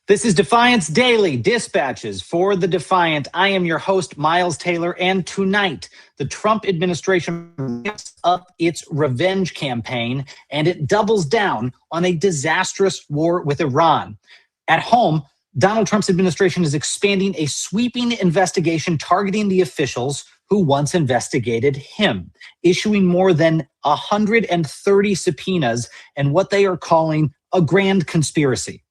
This is Defiance Daily, dispatches for the Defiant. I am your host, Miles Taylor, and tonight, the Trump administration ramps up its revenge campaign, and it doubles down on a disastrous war with Iran. At home, Donald Trump's administration is expanding a sweeping investigation targeting the officials who once investigated him, issuing more than 130 subpoenas and what they are calling a grand conspiracy.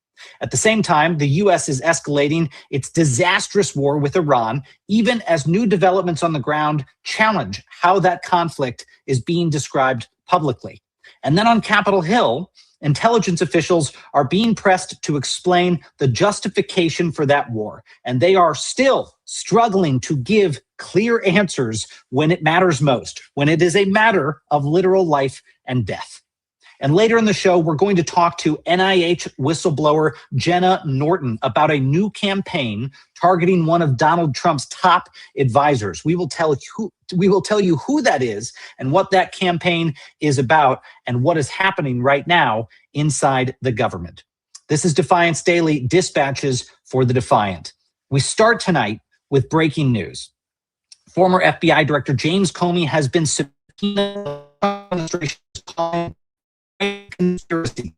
At the same time, the U.S. is escalating its disastrous war with Iran, even as new developments on the ground challenge how that conflict is being described publicly. And then on Capitol Hill, intelligence officials are being pressed to explain the justification for that war, and they are still struggling to give clear answers when it matters most, when it is a matter of literal life and death. And later in the show, we're going to talk to NIH whistleblower Jenna Norton about a new campaign targeting one of Donald Trump's top advisors. We will tell you who that is and what that campaign is about and what is happening right now inside the government. This is Defiance Daily, dispatches for the Defiant. We start tonight with breaking news. Former FBI Director James Comey has been subpoenaed by the administration conspiracy.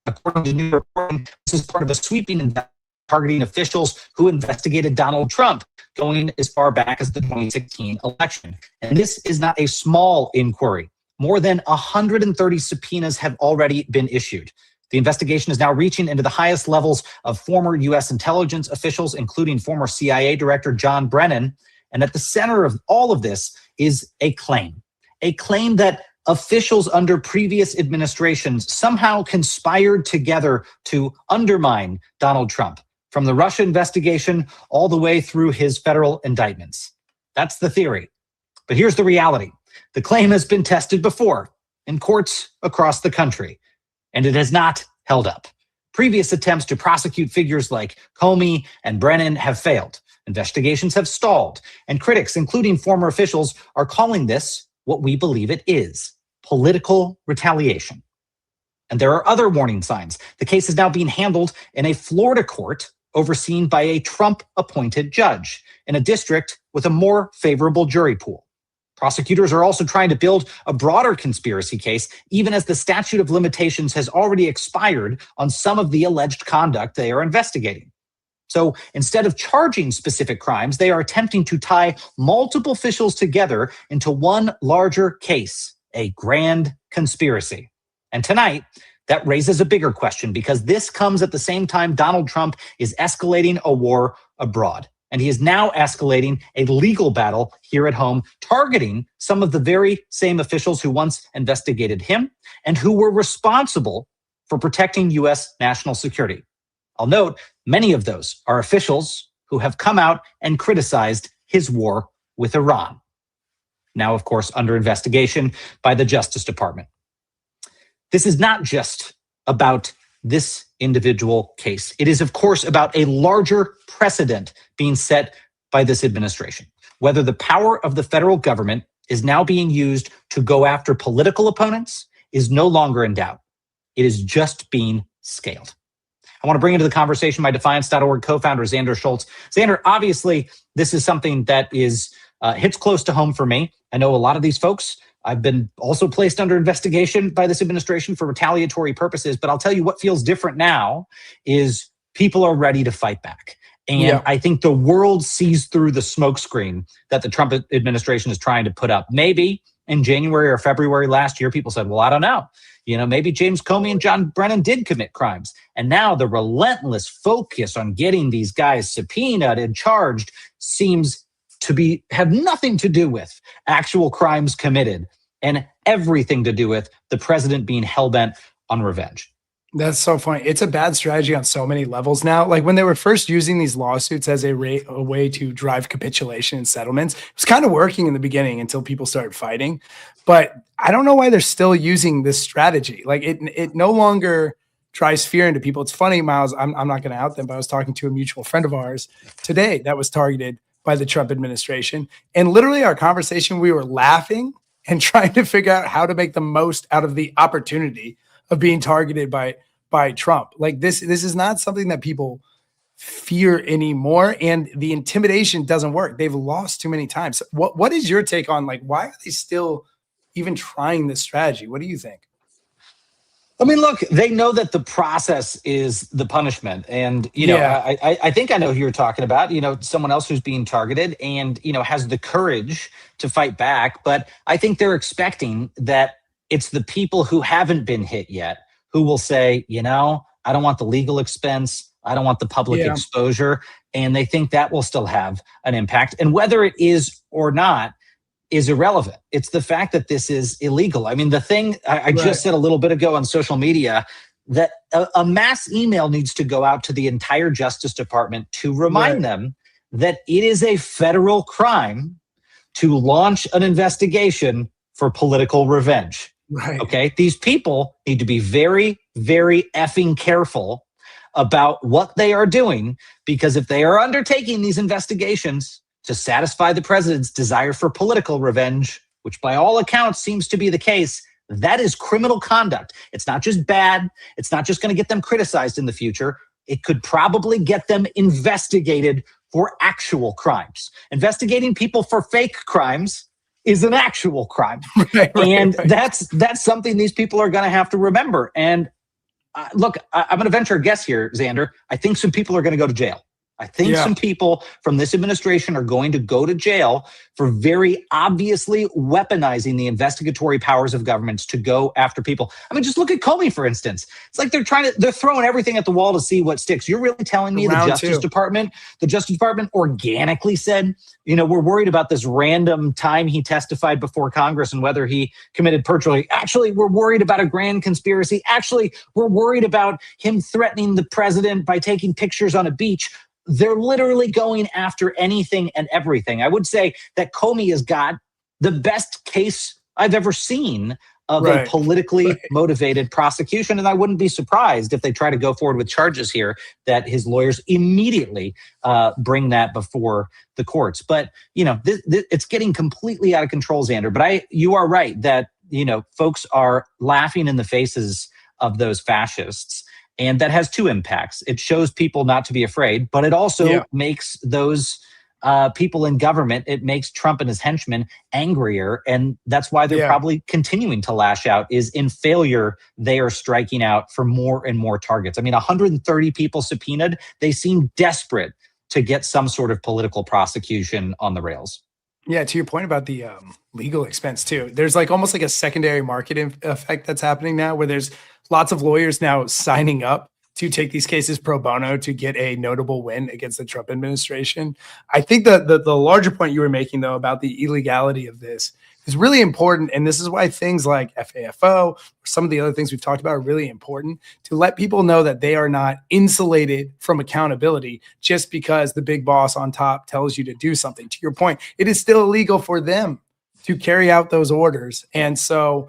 According to new reporting, this is part of a sweeping investigation targeting officials who investigated Donald Trump going as far back as the 2016 election. And this is not a small inquiry. More than 130 subpoenas have already been issued. The investigation is now reaching into the highest levels of former U.S. intelligence officials, including former CIA Director John Brennan. And at the center of all of this is a claim that officials under previous administrations somehow conspired together to undermine Donald Trump, from the Russia investigation all the way through his federal indictments. That's the theory. But here's the reality. The claim has been tested before in courts across the country, and it has not held up. Previous attempts to prosecute figures like Comey and Brennan have failed. Investigations have stalled, and critics, including former officials, are calling this what we believe it is: political retaliation. And there are other warning signs. The case is now being handled in a Florida court overseen by a Trump-appointed judge in a district with a more favorable jury pool. Prosecutors are also trying to build a broader conspiracy case, even as the statute of limitations has already expired on some of the alleged conduct they are investigating. So instead of charging specific crimes, they are attempting to tie multiple officials together into one larger case, a grand conspiracy. And tonight, that raises a bigger question, because this comes at the same time Donald Trump is escalating a war abroad. And he is now escalating a legal battle here at home, targeting some of the very same officials who once investigated him and who were responsible for protecting U.S. national security. I'll note, many of those are officials who have come out and criticized his war with Iran. Now, of course, under investigation by the Justice Department. This is not just about this individual case. It is, of course, about a larger precedent being set by this administration. Whether the power of the federal government is now being used to go after political opponents is no longer in doubt. It is just being scaled. I want to bring into the conversation my Defiance.org co-founder, Xander Schultz. Xander, obviously, this is something that is hits close to home for me. I know a lot of these folks. I've been also placed under investigation by this administration for retaliatory purposes. But I'll tell you what feels different now is people are ready to fight back. And I think the world sees through the smokescreen that the Trump administration is trying to put up. Maybe in January or February last year, people said, well, I don't know. Maybe James Comey and John Brennan did commit crimes. And now the relentless focus on getting these guys subpoenaed and charged seems to have nothing to do with actual crimes committed and everything to do with the president being hell-bent on revenge. That's so funny. It's a bad strategy on so many levels now. Like when they were first using these lawsuits as a way to drive capitulation and settlements, it was kind of working in the beginning until people started fighting. But I don't know why they're still using this strategy. Like it no longer drives fear into people. It's funny, Miles, I'm not going to out them, but I was talking to a mutual friend of ours today that was targeted by the Trump administration. And literally our conversation, we were laughing and trying to figure out how to make the most out of the opportunity of being targeted by by Trump. Like this is not something that people fear anymore, and the intimidation doesn't work. They've lost too many times. What is your take on, like, why are they still even trying this strategy? What do you think? I mean, look, they know that the process is the punishment. And, I think I know who you're talking about, someone else who's being targeted and, has the courage to fight back. But I think they're expecting that it's the people who haven't been hit yet who will say, I don't want the legal expense. I don't want the public exposure. And they think that will still have an impact. And whether it is or not is irrelevant. It's the fact that this is illegal. I mean, the thing I just said a little bit ago on social media, that a mass email needs to go out to the entire Justice Department to remind them that it is a federal crime to launch an investigation for political revenge. Right. Okay. These people need to be very, very effing careful about what they are doing, because if they are undertaking these investigations to satisfy the president's desire for political revenge, which by all accounts seems to be the case, that is criminal conduct. It's not just bad. It's not just going to get them criticized in the future. It could probably get them investigated for actual crimes. Investigating people for fake crimes is an actual crime. That's something these people are going to have to remember. And look, I'm going to venture a guess here, Xander. I think some people are going to go to jail. I think some people from this administration are going to go to jail for very obviously weaponizing the investigatory powers of governments to go after people. I mean, just look at Comey, for instance. It's like they're throwing everything at the wall to see what sticks. You're really telling me the Justice Department organically said, we're worried about this random time he testified before Congress and whether he committed perjury. Actually, we're worried about a grand conspiracy. Actually, we're worried about him threatening the president by taking pictures on a beach. They're literally going after anything and everything. I would say that Comey has got the best case I've ever seen of a politically motivated prosecution. And I wouldn't be surprised if they try to go forward with charges here that his lawyers immediately bring that before the courts. But, it's getting completely out of control, Xander. But you are right that, folks are laughing in the faces of those fascists. And that has two impacts. It shows people not to be afraid, but it also makes those people in government, it makes Trump and his henchmen angrier. And that's why they're probably continuing to lash out. Is in failure, they are striking out for more and more targets. I mean, 130 people subpoenaed. They seem desperate to get some sort of political prosecution on the rails. Yeah, to your point about the legal expense too, there's almost like a secondary market effect that's happening now, where there's lots of lawyers now signing up to take these cases pro bono to get a notable win against the Trump administration. I think the larger point you were making, though, about the illegality of this is really important. And this is why things like FAFO, or some of the other things we've talked about, are really important, to let people know that they are not insulated from accountability just because the big boss on top tells you to do something. To your point, it is still illegal for them to carry out those orders. And so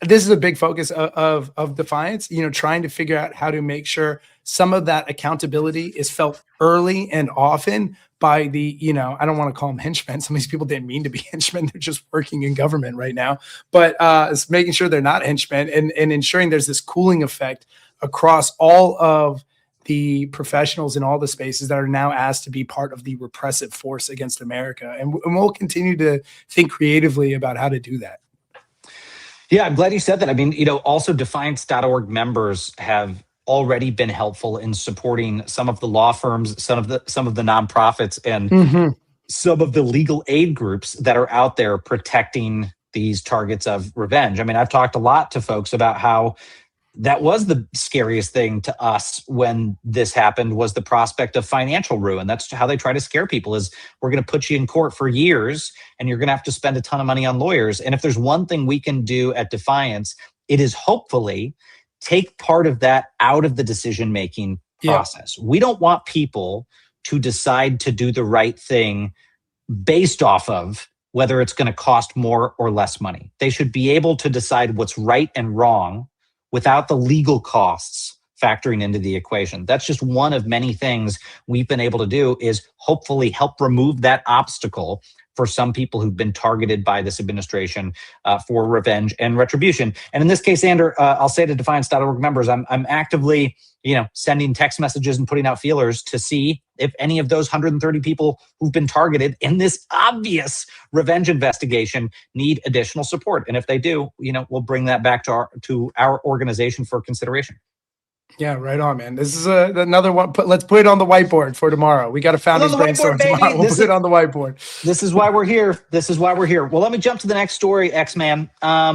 this is a big focus of Defiance, trying to figure out how to make sure some of that accountability is felt early and often by the, I don't want to call them henchmen. Some of these people didn't mean to be henchmen. They're just working in government right now. But it's making sure they're not henchmen and ensuring there's this cooling effect across all of the professionals in all the spaces that are now asked to be part of the repressive force against America. And we'll continue to think creatively about how to do that. Yeah, I'm glad you said that. I mean, also defiance.org members have already been helpful in supporting some of the law firms, some of the nonprofits, and some of the legal aid groups that are out there protecting these targets of revenge. I mean, I've talked a lot to folks about how that was the scariest thing to us when this happened, was the prospect of financial ruin. That's how they try to scare people, is we're going to put you in court for years and you're going to have to spend a ton of money on lawyers. And if there's one thing we can do at Defiance, it is hopefully take part of that out of the decision-making process. We don't want people to decide to do the right thing based off of whether it's going to cost more or less money. They should be able to decide what's right and wrong without the legal costs factoring into the equation. That's just one of many things we've been able to do, is hopefully help remove that obstacle for some people who've been targeted by this administration for revenge and retribution. And in this case, Xander, I'll say to Defiance.org members, I'm actively, sending text messages and putting out feelers to see if any of those 130 people who've been targeted in this obvious revenge investigation need additional support. And if they do, we'll bring that back to our organization for consideration. Yeah, right on, man. This is another one. Let's put it on the whiteboard for tomorrow. We got a founders brainstorm tomorrow. We'll put it on the whiteboard. This is why we're here. Well, let me jump to the next story, X-Man.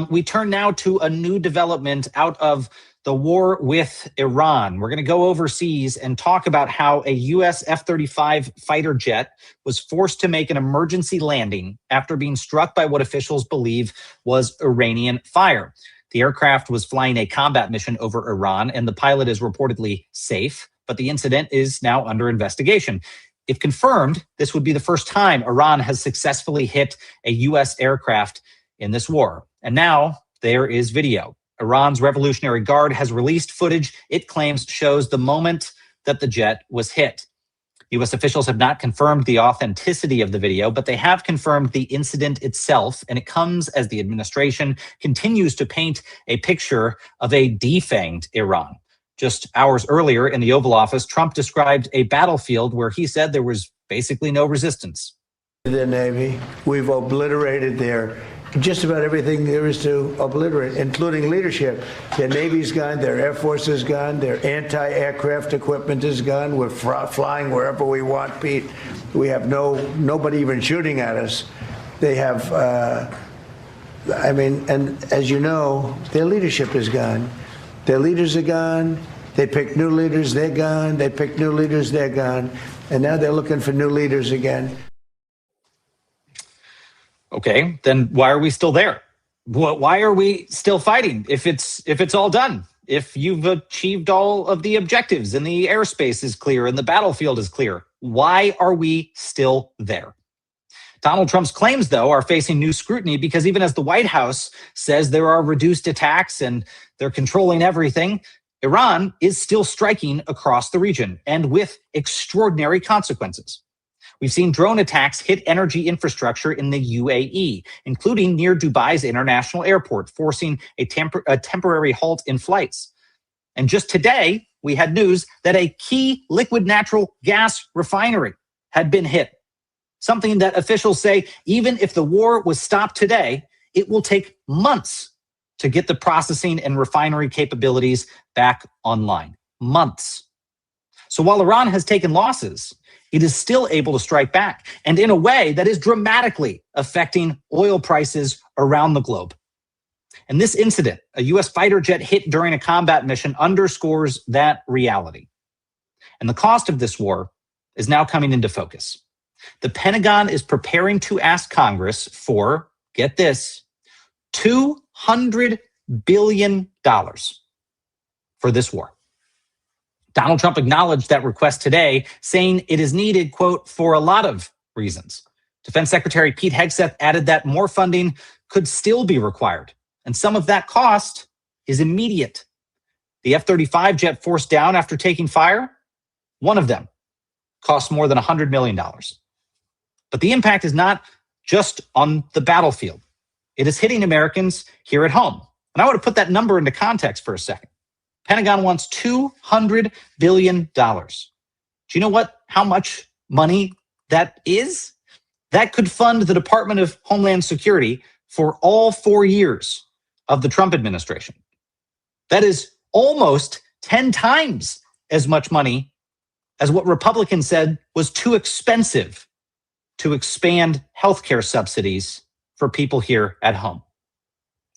We turn now to a new development out of the war with Iran. We're going to go overseas and talk about how a U.S. F-35 fighter jet was forced to make an emergency landing after being struck by what officials believe was Iranian fire. The aircraft was flying a combat mission over Iran, and the pilot is reportedly safe, but the incident is now under investigation. If confirmed, this would be the first time Iran has successfully hit a U.S. aircraft in this war. And now there is video. Iran's Revolutionary Guard has released footage it claims shows the moment that the jet was hit. U.S. officials have not confirmed the authenticity of the video, but they have confirmed the incident itself, and it comes as the administration continues to paint a picture of a defanged Iran. Just hours earlier in the Oval Office, Trump described a battlefield where he said there was basically no resistance. The Navy, we've obliterated just about everything there is to obliterate, including leadership. Their Navy's gone, their Air Force is gone, their anti-aircraft equipment is gone. We're flying wherever we want, Pete. We have nobody even shooting at us. They have, and as you know, their leadership is gone. Their leaders are gone. They picked new leaders, they're gone. They picked new leaders, they're gone. And now they're looking for new leaders again. Okay, then why are we still there? Why are we still fighting if it's all done? If you've achieved all of the objectives and the airspace is clear and the battlefield is clear, why are we still there? Donald Trump's claims, though, are facing new scrutiny because even as the White House says there are reduced attacks and they're controlling everything, Iran is still striking across the region and with extraordinary consequences. We've seen drone attacks hit energy infrastructure in the UAE, including near Dubai's international airport, forcing a temporary halt in flights. And just today, we had news that a key liquid natural gas refinery had been hit, something that officials say even if the war was stopped today, it will take months to get the processing and refinery capabilities back online. Months. So while Iran has taken losses, it is still able to strike back, and in a way that is dramatically affecting oil prices around the globe. And this incident, a U.S. fighter jet hit during a combat mission, underscores that reality. And the cost of this war is now coming into focus. The Pentagon is preparing to ask Congress for, get this, $200 billion for this war. Donald Trump acknowledged that request today, saying it is needed, quote, for a lot of reasons. Defense Secretary Pete Hegseth added that more funding could still be required, and some of that cost is immediate. The F-35 jet forced down after taking fire, one of them cost more than $100 million. But the impact is not just on the battlefield. It is hitting Americans here at home. And I want to put that number into context for a second. Pentagon wants $200 billion. Do you know how much money that is? That could fund the Department of Homeland Security for all 4 years of the Trump administration. That is almost 10 times as much money as what Republicans said was too expensive to expand healthcare subsidies for people here at home.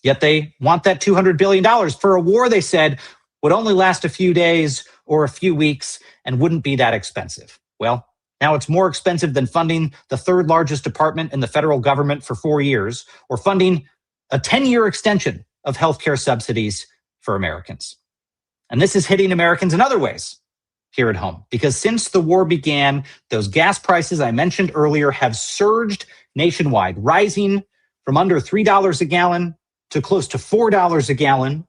Yet they want that $200 billion for a war they said would only last a few days or a few weeks and wouldn't be that expensive. Well, now it's more expensive than funding the third largest department in the federal government for 4 years or funding a 10-year extension of healthcare subsidies for Americans. And this is hitting Americans in other ways here at home, because since the war began, those gas prices I mentioned earlier have surged nationwide, rising from under $3 a gallon to close to $4 a gallon,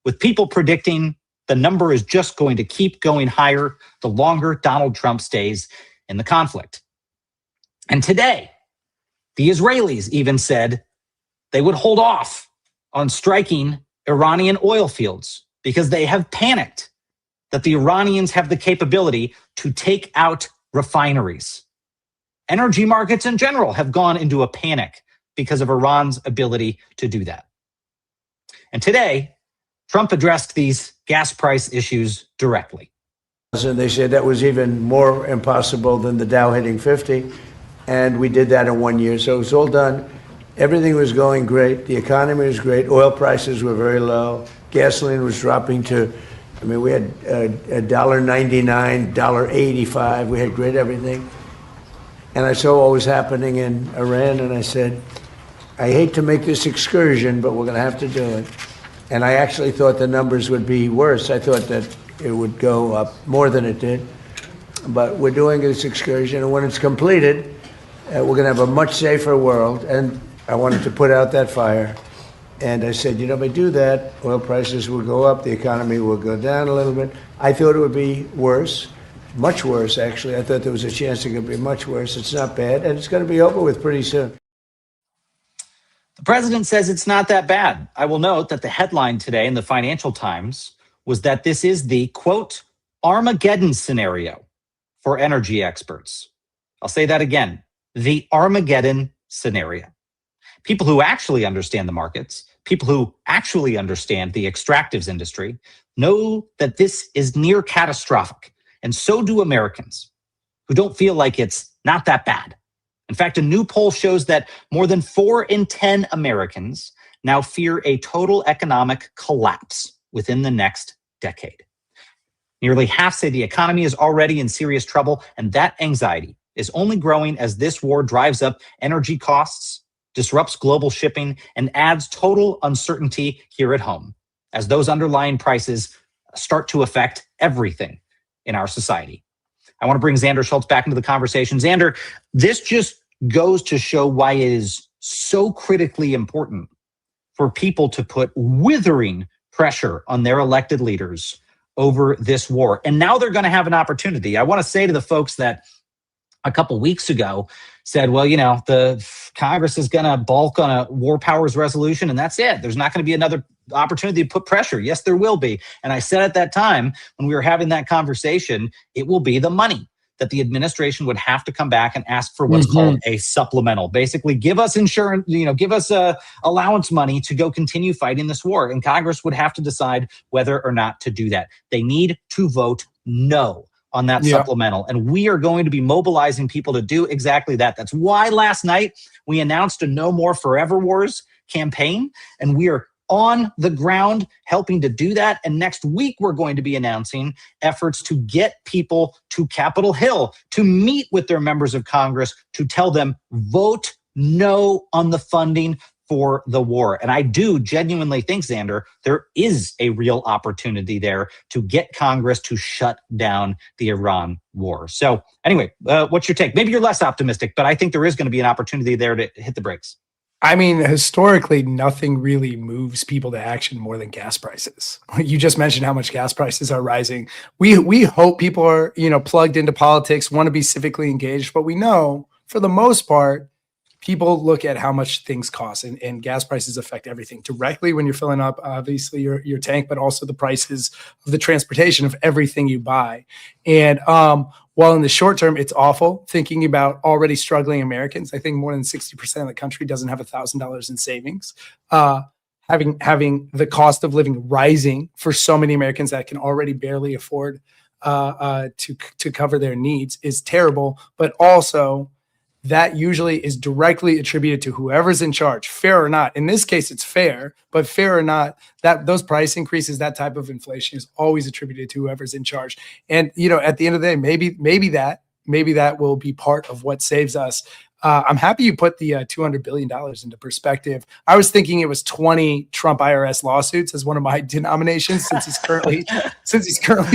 with people predicting the number is just going to keep going higher the longer Donald Trump stays in the conflict. And today, The Israelis even said they would hold off on striking Iranian oil fields because they have panicked that the Iranians have the capability to take out refineries. Energy markets in general have gone into a panic because of Iran's ability to do that. And today, Trump addressed these gas price issues directly. And they said that was even more impossible than the Dow hitting 50. And we did that in 1 year. So it was all done. Everything was going great. The economy was great. Oil prices were very low. Gasoline was dropping to, I mean, we had $1.99, $1.85. We had great everything. And I saw what was happening in Iran, and I said, I hate to make this excursion, but we're going to have to do it. And I actually thought the numbers would be worse. I thought that it would go up more than it did. But we're doing this excursion, and when it's completed, we're going to have a much safer world. And I wanted to put out that fire. And I said, you know, if I do that, oil prices will go up, the economy will go down a little bit. I thought it would be worse, much worse, actually. I thought there was a chance it could be much worse. It's not bad, and it's going to be over with pretty soon. The president says it's not that bad. I will note that the headline today in the Financial Times was that this is the, quote, Armageddon scenario for energy experts. I'll say that again, the Armageddon scenario. People who actually understand the markets, people who actually understand the extractives industry, know that this is near catastrophic. And so do Americans who don't feel like it's not that bad. In fact, a new poll shows that more than 4 in 10 Americans now fear a total economic collapse within the next decade. Nearly half say the economy is already in serious trouble, and that anxiety is only growing as this war drives up energy costs, disrupts global shipping, and adds total uncertainty here at home, as those underlying prices start to affect everything in our society. I want to bring Xander Schultz back into the conversation. Xander, this just goes to show why it is so critically important for people to put withering pressure on their elected leaders over this war. And now they're going to have an opportunity. I want to say to the folks that a couple weeks ago said, well, you know, the Congress is going to balk on a war powers resolution and that's it. There's not going to be another opportunity to put pressure. Yes, there will be. And I said at that time, when we were having that conversation, it will be the money that the administration would have to come back and ask for what's called a supplemental. Basically, give us insurance, give us allowance money to go continue fighting this war. And Congress would have to decide whether or not to do that. They need to vote no on that supplemental. And we are going to be mobilizing people to do exactly that. That's why last night we announced a No More Forever Wars campaign, and we are on the ground helping to do that. And next week, we're going to be announcing efforts to get people to Capitol Hill to meet with their members of Congress to tell them, vote no on the funding for the war. And I do genuinely think, Xander, there is a real opportunity there to get Congress to shut down the Iran war. So anyway, what's your take? Maybe you're less optimistic, but I think there is going to be an opportunity there to hit the brakes. I mean, historically, nothing really moves people to action more than gas prices. You just mentioned how much gas prices are rising. We hope people are, plugged into politics, want to be civically engaged, but we know for the most part, people look at how much things cost, and gas prices affect everything directly when you're filling up, obviously, your tank, but also the prices of the transportation of everything you buy. And while in the short term, it's awful thinking about already struggling Americans. I think more than 60% of the country doesn't have $1,000 in savings. Having the cost of living rising for so many Americans that can already barely afford to cover their needs is terrible, but also that usually is directly attributed to whoever's in charge, fair or not. In this case, it's fair, but fair or not, that those price increases, that type of inflation is always attributed to whoever's in charge. And, at the end of the day, maybe that will be part of what saves us. I'm happy you put the $200 billion into perspective. I was thinking it was 20 Trump IRS lawsuits as one of my denominations since he's currently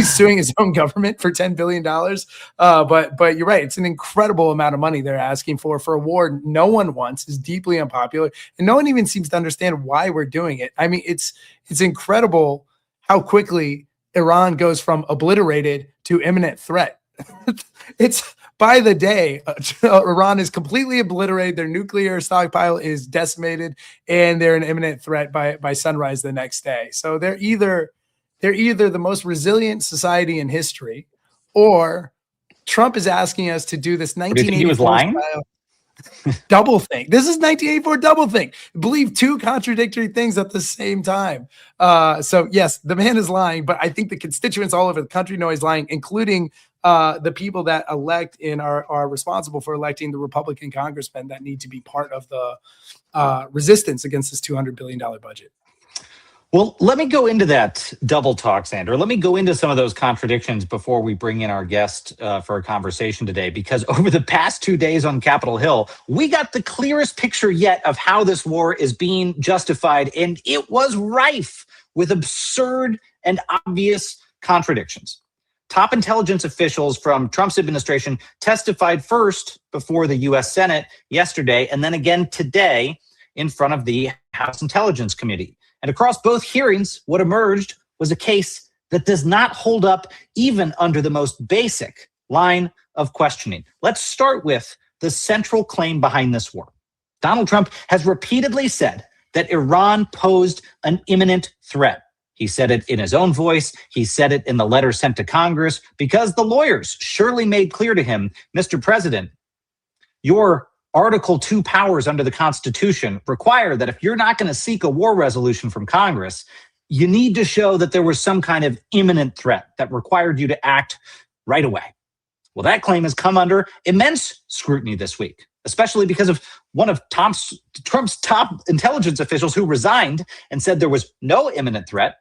suing his own government for $10 billion. But you're right. It's an incredible amount of money they're asking for a war no one wants, is deeply unpopular, and no one even seems to understand why we're doing it. I mean, it's incredible how quickly Iran goes from obliterated to imminent threat. It's by the day, Iran is completely obliterated. Their nuclear stockpile is decimated, and they're an imminent threat by sunrise the next day. So they're either the most resilient society in history, or Trump is asking us to do this 1984 style double think. This is 1984 double think. Believe two contradictory things at the same time. So yes, the man is lying, but I think the constituents all over the country know he's lying, including the people that elect and are responsible for electing the Republican congressmen that need to be part of the resistance against this $200 billion budget. Well, let me go into that double talk, Xander. Let me go into some of those contradictions before we bring in our guest for a conversation today, because over the past 2 days on Capitol Hill, we got the clearest picture yet of how this war is being justified, and it was rife with absurd and obvious contradictions. Top intelligence officials from Trump's administration testified first before the U.S. Senate yesterday, and then again today in front of the House Intelligence Committee. And across both hearings, what emerged was a case that does not hold up even under the most basic line of questioning. Let's start with the central claim behind this war. Donald Trump has repeatedly said that Iran posed an imminent threat. He said it in his own voice. He said it in the letter sent to Congress because the lawyers surely made clear to him, Mr. President, your Article 2 powers under the Constitution require that if you're not going to seek a war resolution from Congress, you need to show that there was some kind of imminent threat that required you to act right away. Well, that claim has come under immense scrutiny this week, especially because of one of Trump's top intelligence officials who resigned and said there was no imminent threat,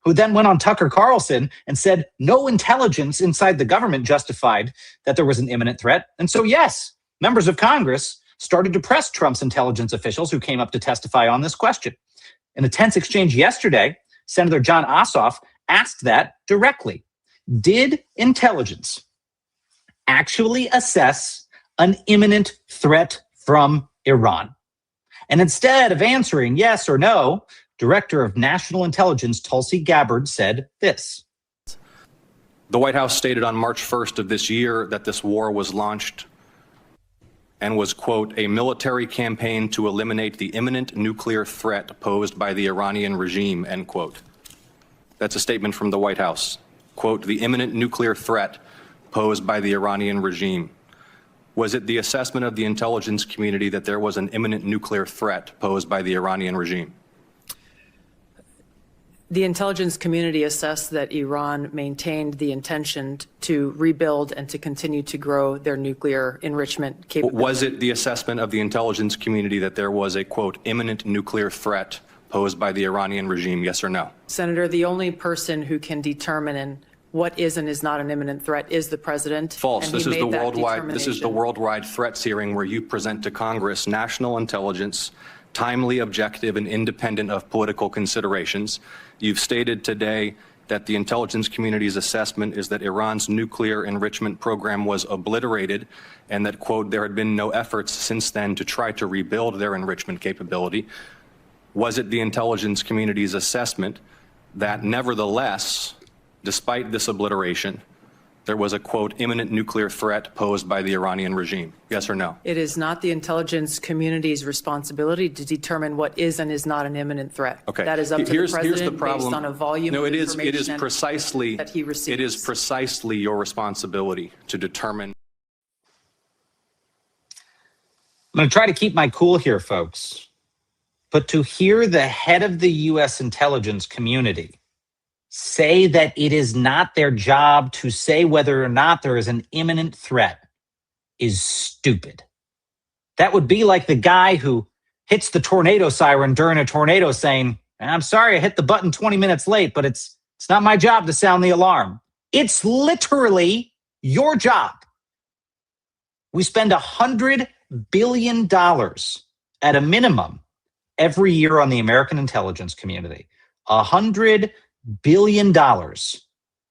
who then went on Tucker Carlson and said no intelligence inside the government justified that there was an imminent threat. And so, yes, members of Congress started to press Trump's intelligence officials who came up to testify on this question. In a tense exchange yesterday, Senator John Ossoff asked that directly. Did intelligence actually assess an imminent threat from Iran? And instead of answering yes or no, Director of National Intelligence Tulsi Gabbard said this. The White House stated on March 1st of this year that this war was launched and was, quote, a military campaign to eliminate the imminent nuclear threat posed by the Iranian regime, end quote. That's a statement from the White House. Quote, the imminent nuclear threat posed by the Iranian regime. Was it the assessment of the intelligence community that there was an imminent nuclear threat posed by the Iranian regime? The intelligence community assessed that Iran maintained the intention to rebuild and to continue to grow their nuclear enrichment capability. Was it the assessment of the intelligence community that there was a, quote, imminent nuclear threat posed by the Iranian regime, yes or no? Senator, the only person who can determine what is and is not an imminent threat is the president. False. This is the worldwide threats hearing where you present to Congress national intelligence, timely, objective, and independent of political considerations. You've stated today that the intelligence community's assessment is that Iran's nuclear enrichment program was obliterated and that, quote, there had been no efforts since then to try to rebuild their enrichment capability. Was it the intelligence community's assessment that nevertheless, despite this obliteration, there was a, quote, imminent nuclear threat posed by the Iranian regime? Yes or no? It is not the intelligence community's responsibility to determine what is and is not an imminent threat. Okay. That is up to the president based on a volume of information that he receives. It is precisely your responsibility to determine. I'm going to try to keep my cool here, folks. But to hear the head of the U.S. intelligence community say that it is not their job to say whether or not there is an imminent threat is stupid. That would be like the guy who hits the tornado siren during a tornado saying, I'm sorry, I hit the button 20 minutes late, but it's not my job to sound the alarm. It's literally your job. We spend $100 billion at a minimum every year on the American intelligence community. $100 billion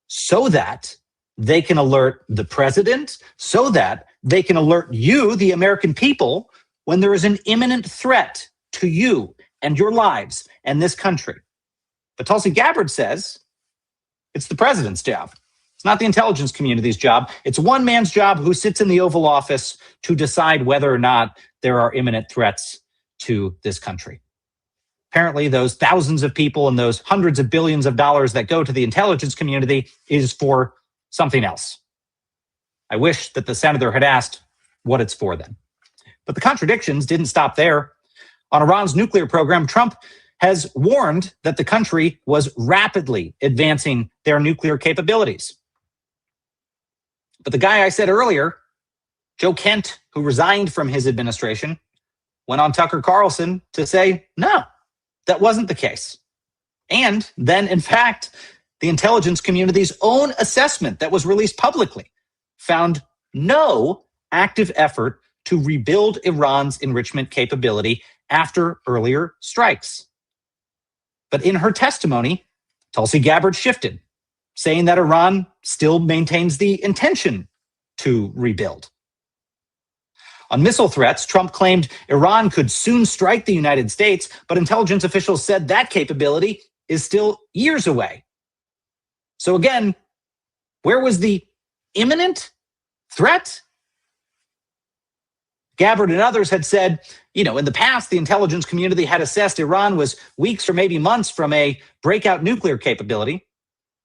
so that they can alert the president, so that they can alert you, the American people, when there is an imminent threat to you and your lives and this country. But Tulsi Gabbard says it's the president's job. It's It's not the intelligence community's job. It's one man's job who sits in the Oval Office to decide whether or not there are imminent threats to this country. Apparently, those thousands of people and those hundreds of billions of dollars that go to the intelligence community is for something else. I wish that the senator had asked what it's for then. But the contradictions didn't stop there. On Iran's nuclear program, Trump has warned that the country was rapidly advancing their nuclear capabilities. But the guy I said earlier, Joe Kent, who resigned from his administration, went on Tucker Carlson to say, no, that wasn't the case. And then, in fact, the intelligence community's own assessment that was released publicly found no active effort to rebuild Iran's enrichment capability after earlier strikes. But in her testimony, Tulsi Gabbard shifted, saying that Iran still maintains the intention to rebuild. On missile threats, Trump claimed Iran could soon strike the United States, but intelligence officials said that capability is still years away. So again, where was the imminent threat? Gabbard and others had said, in the past, the intelligence community had assessed Iran was weeks or maybe months from a breakout nuclear capability.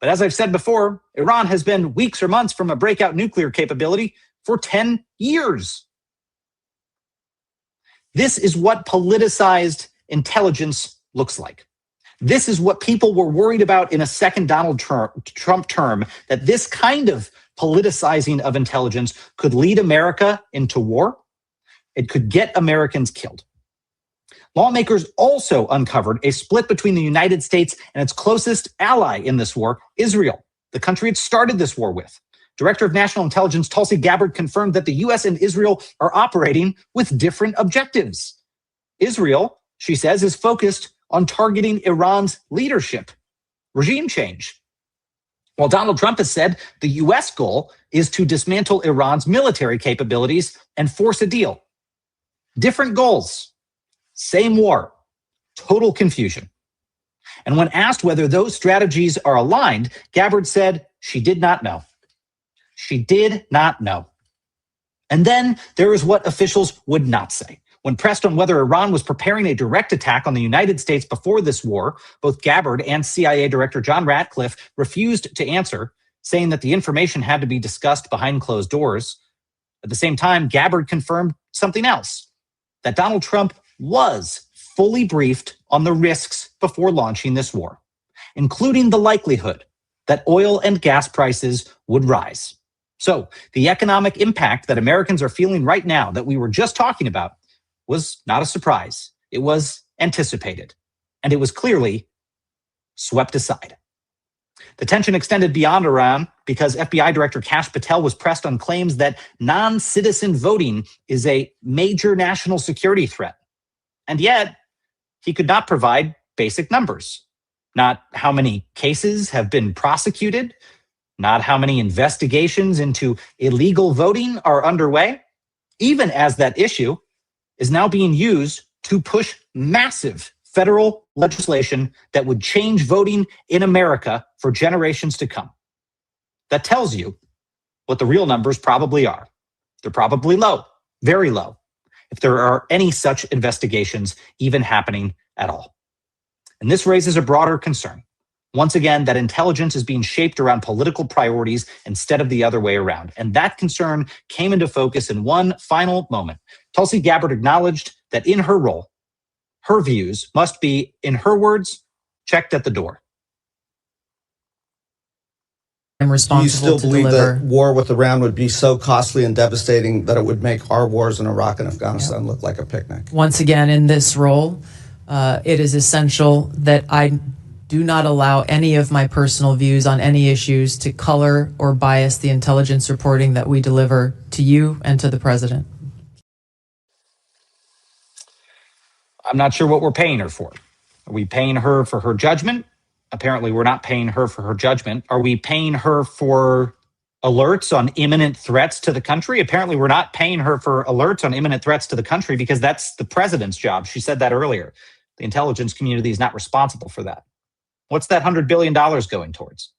But as I've said before, Iran has been weeks or months from a breakout nuclear capability for 10 years. This is what politicized intelligence looks like. This is what people were worried about in a second Donald Trump term, that this kind of politicizing of intelligence could lead America into war. It could get Americans killed. Lawmakers also uncovered a split between the United States and its closest ally in this war, Israel, the country it started this war with. Director of National Intelligence Tulsi Gabbard confirmed that the U.S. and Israel are operating with different objectives. Israel, she says, is focused on targeting Iran's leadership, regime change. While Donald Trump has said the U.S. goal is to dismantle Iran's military capabilities and force a deal. Different goals, same war, total confusion. And when asked whether those strategies are aligned, Gabbard said she did not know. She did not know. And then there is what officials would not say. When pressed on whether Iran was preparing a direct attack on the United States before this war, both Gabbard and CIA Director John Ratcliffe refused to answer, saying that the information had to be discussed behind closed doors. At the same time, Gabbard confirmed something else, that Donald Trump was fully briefed on the risks before launching this war, including the likelihood that oil and gas prices would rise. So the economic impact that Americans are feeling right now that we were just talking about was not a surprise. It was anticipated, and it was clearly swept aside. The tension extended beyond Iran because FBI Director Kash Patel was pressed on claims that non-citizen voting is a major national security threat. And yet, he could not provide basic numbers. Not how many cases have been prosecuted, not how many investigations into illegal voting are underway, even as that issue is now being used to push massive federal legislation that would change voting in America for generations to come. That tells you what the real numbers probably are. They're probably low, very low, if there are any such investigations even happening at all. And this raises a broader concern. Once again, that intelligence is being shaped around political priorities instead of the other way around. And that concern came into focus in one final moment. Tulsi Gabbard acknowledged that in her role, her views must be, in her words, checked at the door. I'm responsible. Do you still believe that war with Iran would be so costly and devastating that it would make our wars in Iraq and Afghanistan look like a picnic? Once again, in this role, it is essential that I do not allow any of my personal views on any issues to color or bias the intelligence reporting that we deliver to you and to the president. I'm not sure what we're paying her for. Are we paying her for her judgment? Apparently, we're not paying her for her judgment. Are we paying her for alerts on imminent threats to the country? Apparently, we're not paying her for alerts on imminent threats to the country because that's the president's job. She said that earlier. The intelligence community is not responsible for that. What's that $100 billion going towards?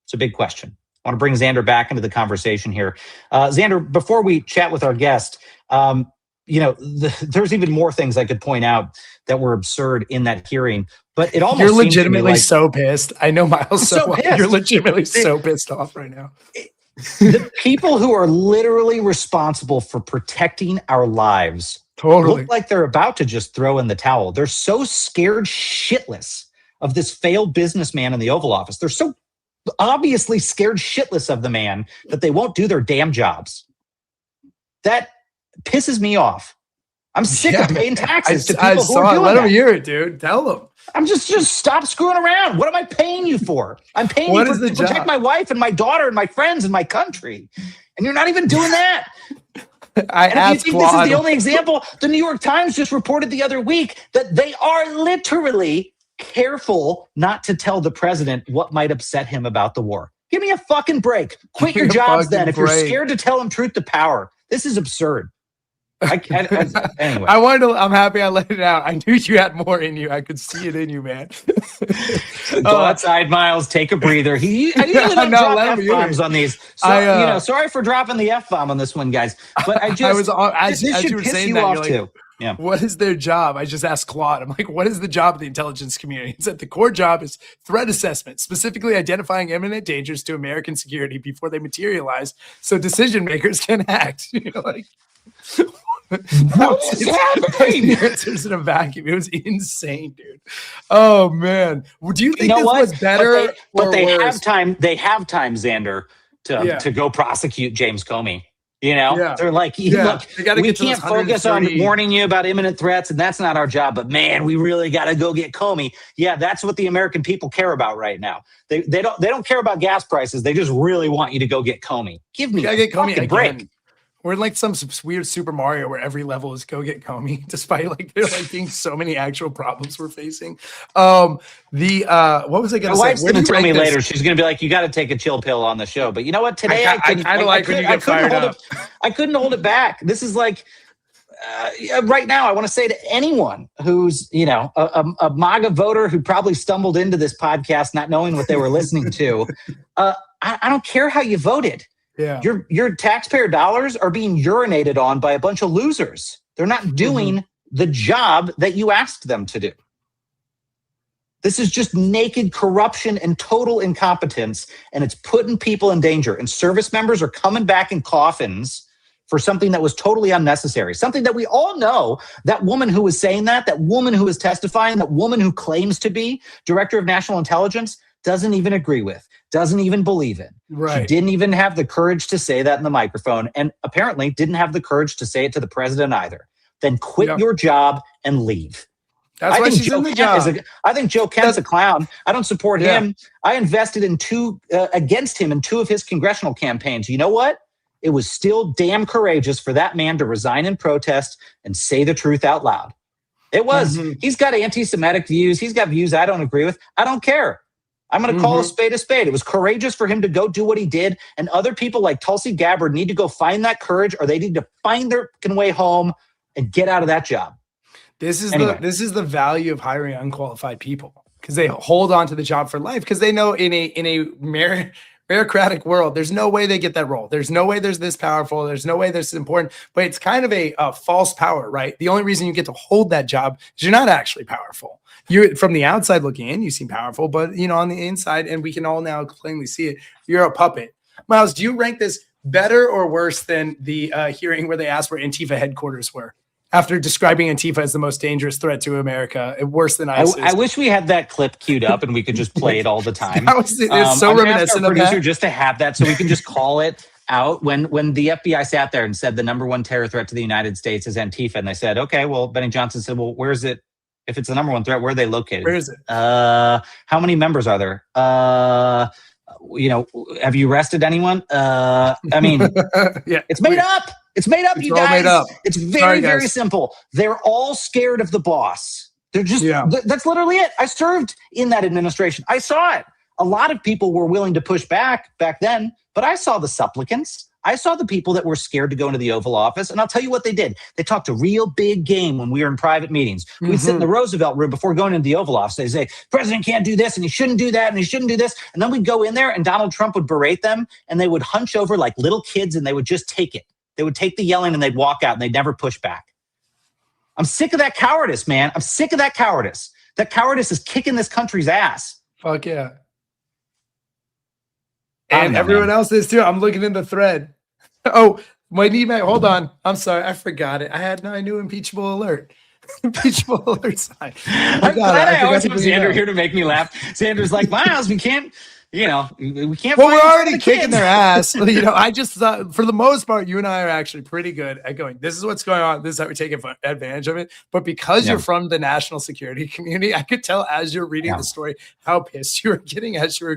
It's a big question. I want to bring Xander back into the conversation here. Xander, before we chat with our guest, there's even more things I could point out that were absurd in that hearing. But it almost you're legitimately so pissed. I know Miles so well. You're legitimately so pissed off right now. The people who are literally responsible for protecting our lives look like they're about to just throw in the towel. They're so scared shitless of this failed businessman in the Oval Office. They're so obviously scared shitless of the man that they won't do their damn jobs. That pisses me off. I'm sick of paying taxes to people who are doing Let that. them hear it, dude. Tell them. I'm just stop screwing around. What am I paying you for? I'm paying you to protect my wife and my daughter and my friends and my country. And you're not even doing that. And if you think this is the only example, the New York Times just reported the other week that they are literally careful not to tell the president what might upset him about the war. Give me a fucking break. Quit your jobs then if you're scared to tell him truth to power. This is absurd. Anyway. I'm happy I let it out. I knew you had more in you. I could see it in you, man. Go outside, Miles. Take a breather. I usually don't drop F-bombs on these. So, sorry for dropping the F-bomb on this one, guys. But I just, as you were saying that, you're like, too. Yeah. What is their job? I just asked Claude. I'm like, what is the job of the intelligence community? He said the core job is threat assessment, specifically identifying imminent dangers to American security before they materialize so decision makers can act. What is happening? The answers in a vacuum. It was insane, dude. Oh man. Do you think this was better? But they have time. They have time, Xander, to go prosecute James Comey. They're like, look, we can't focus on warning you about imminent threats, and that's not our job. But man, we really got to go get Comey. Yeah, that's what the American people care about right now. They don't care about gas prices. They just really want you to go get Comey. Give me a fucking break. We're in like some weird Super Mario where every level is go get Comey, despite there being so many actual problems we're facing. What was I going to say? My wife's going to tell me later. She's going to be like, you got to take a chill pill on the show. But you know what? Today I kind of like when you get fired up. I couldn't hold it back. This is like right now. I want to say to anyone who's a MAGA voter who probably stumbled into this podcast not knowing what they were listening to. I don't care how you voted. Yeah. Your taxpayer dollars are being urinated on by a bunch of losers. They're not doing the job that you asked them to do. This is just naked corruption and total incompetence, and it's putting people in danger. And service members are coming back in coffins for something that was totally unnecessary. Something that we all know, that woman who was saying that woman who was testifying, that woman who claims to be Director of National Intelligence doesn't even agree with, doesn't even believe in. Right. She didn't even have the courage to say that in the microphone, and apparently didn't have the courage to say it to the president either. Then quit your job and leave. That's why she's in the job. I think Joe Kent's a clown. I don't support him. I invested in against him in 2 of his congressional campaigns. You know what? It was still damn courageous for that man to resign in protest and say the truth out loud. It was. He's got anti-Semitic views. He's got views I don't agree with. I don't care. I'm going to call a spade a spade. It was courageous for him to go do what he did. And other people like Tulsi Gabbard need to go find that courage, or they need to find their way home and get out of that job. This is the value of hiring unqualified people, because they hold on to the job for life, because they know in a meritocratic world, there's no way they get that role. There's no way there's this powerful. There's no way this is important. But it's kind of a false power, right? The only reason you get to hold that job is you're not actually powerful. You're from the outside looking in, you seem powerful, but on the inside, and we can all now plainly see it, you're a puppet. Miles, do you rank this better or worse than the hearing where they asked where Antifa headquarters were, after describing Antifa as the most dangerous threat to America, worse than ISIS? I wish we had that clip queued up and we could just play it all the time. It's so reminiscent of that. Just to have that, so we can just call it out when the FBI sat there and said the number 1 terror threat to the United States is Antifa, and they said, okay, well, Benny Johnson said, well, where is it? If it's the number 1 threat, where are they located? Where is it? How many members are there? Have you arrested anyone? It's made up. It's made up, you guys. Made up. It's very simple. They're all scared of the boss. They're just, that's literally it. I served in that administration. I saw it. A lot of people were willing to push back then, but I saw the supplicants. I saw the people that were scared to go into the Oval Office, and I'll tell you what they did. They talked a real big game when we were in private meetings. We'd sit in the Roosevelt room before going into the Oval Office. They'd say, President can't do this, and he shouldn't do that, and he shouldn't do this. And then we'd go in there, and Donald Trump would berate them, and they would hunch over like little kids, and they would just take it. They would take the yelling, and they'd walk out, and they'd never push back. I'm sick of that cowardice, man. I'm sick of that cowardice. That cowardice is kicking this country's ass. Fuck yeah. And everyone else is too. I'm looking in the thread. Oh, my email. Hold on. I'm sorry. I forgot it. I had no new impeachable alert. Impeachable alert sign. I'm glad I always have Xander here to make me laugh. Xander's like, Miles, we can't. We can't. Well, we're already kicking their ass. I just thought, for the most part, you and I are actually pretty good at going, this is what's going on. This is how we take advantage of it. But because you're from the national security community, I could tell as you're reading the story how pissed you were getting as you were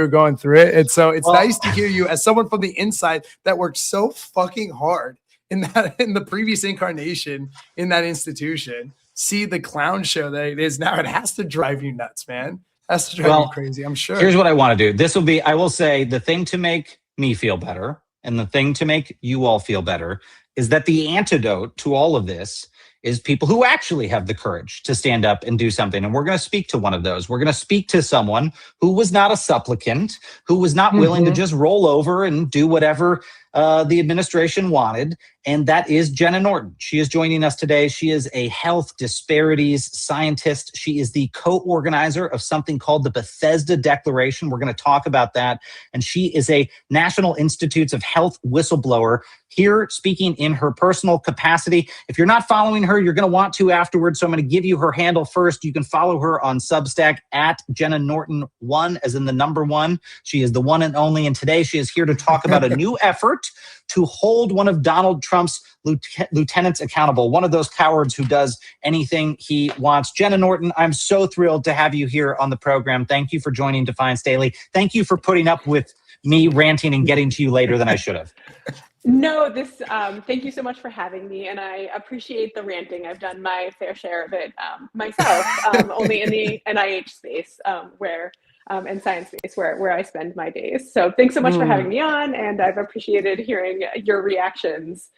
going through it. And so it's nice to hear you as someone from the inside that worked so fucking hard in the previous incarnation in that institution, see the clown show that it is now. It has to drive you nuts, man. That's driving me crazy, I'm sure. Here's what I want to do. I will say, the thing to make me feel better and the thing to make you all feel better is that the antidote to all of this is people who actually have the courage to stand up and do something. And we're going to speak to one of those. We're going to speak to someone who was not a supplicant, who was not willing to just roll over and do whatever the administration wanted. And that is Jenna Norton. She is joining us today. She is a health disparities scientist. She is the co-organizer of something called the Bethesda Declaration. We're going to talk about that. And she is a National Institutes of Health whistleblower here speaking in her personal capacity. If you're not following her, you're going to want to afterwards. So I'm going to give you her handle first. You can follow her on Substack at Jenna Norton 1, as in the number 1. She is the one and only. And today she is here to talk about a new effort to hold one of Donald Trump's lieutenants accountable, one of those cowards who does anything he wants. Jenna Norton, I'm so thrilled to have you here on the program. Thank you for joining Defiance Daily. Thank you for putting up with me ranting and getting to you later than I should have. No, thank you so much for having me, and I appreciate the ranting. I've done my fair share of it myself, only in the NIH space and science space where I spend my days. So thanks so much for having me on, and I've appreciated hearing your reactions.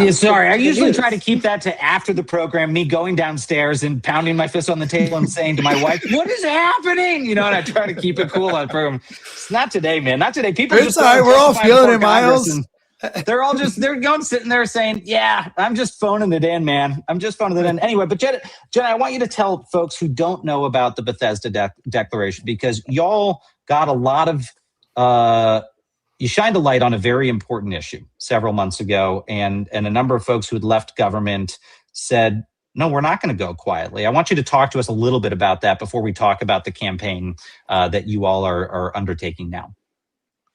Sorry, I usually try to keep that to after the program, me going downstairs and pounding my fist on the table and saying to my wife, what is happening? And I try to keep it cool on the program. It's not today, man. Not today. People it's all right. We're all feeling it, Miles. They're going sitting there saying, yeah, I'm just phoning it in, man. I'm just phoning it in. Anyway, but Jenna, I want you to tell folks who don't know about the Bethesda Declaration, because y'all got a lot of, you shined a light on a very important issue several months ago. And a number of folks who had left government said, no, we're not going to go quietly. I want you to talk to us a little bit about that before we talk about the campaign that you all are undertaking now.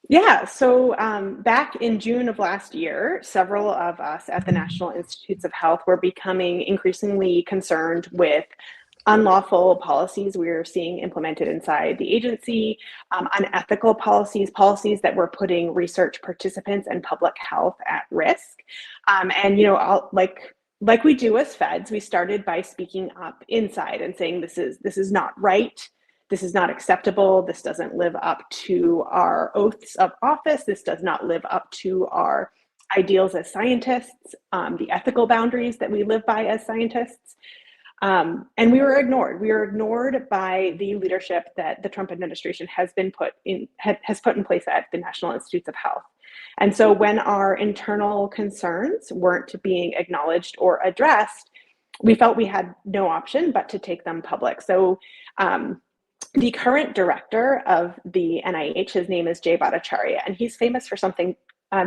Yeah, so back in June of last year, several of us at the National Institutes of Health were becoming increasingly concerned with unlawful policies we were seeing implemented inside the agency, unethical policies that were putting research participants and public health at risk. Like we do as feds, we started by speaking up inside and saying this is not right. This is not acceptable. This doesn't live up to our oaths of office. This does not live up to our ideals as scientists, the ethical boundaries that we live by as scientists. And we were ignored. We were ignored by the leadership that the Trump administration has put in place at the National Institutes of Health. And so when our internal concerns weren't being acknowledged or addressed, we felt we had no option but to take them public. So the current director of the NIH, his name is Jay Bhattacharya, and he's famous for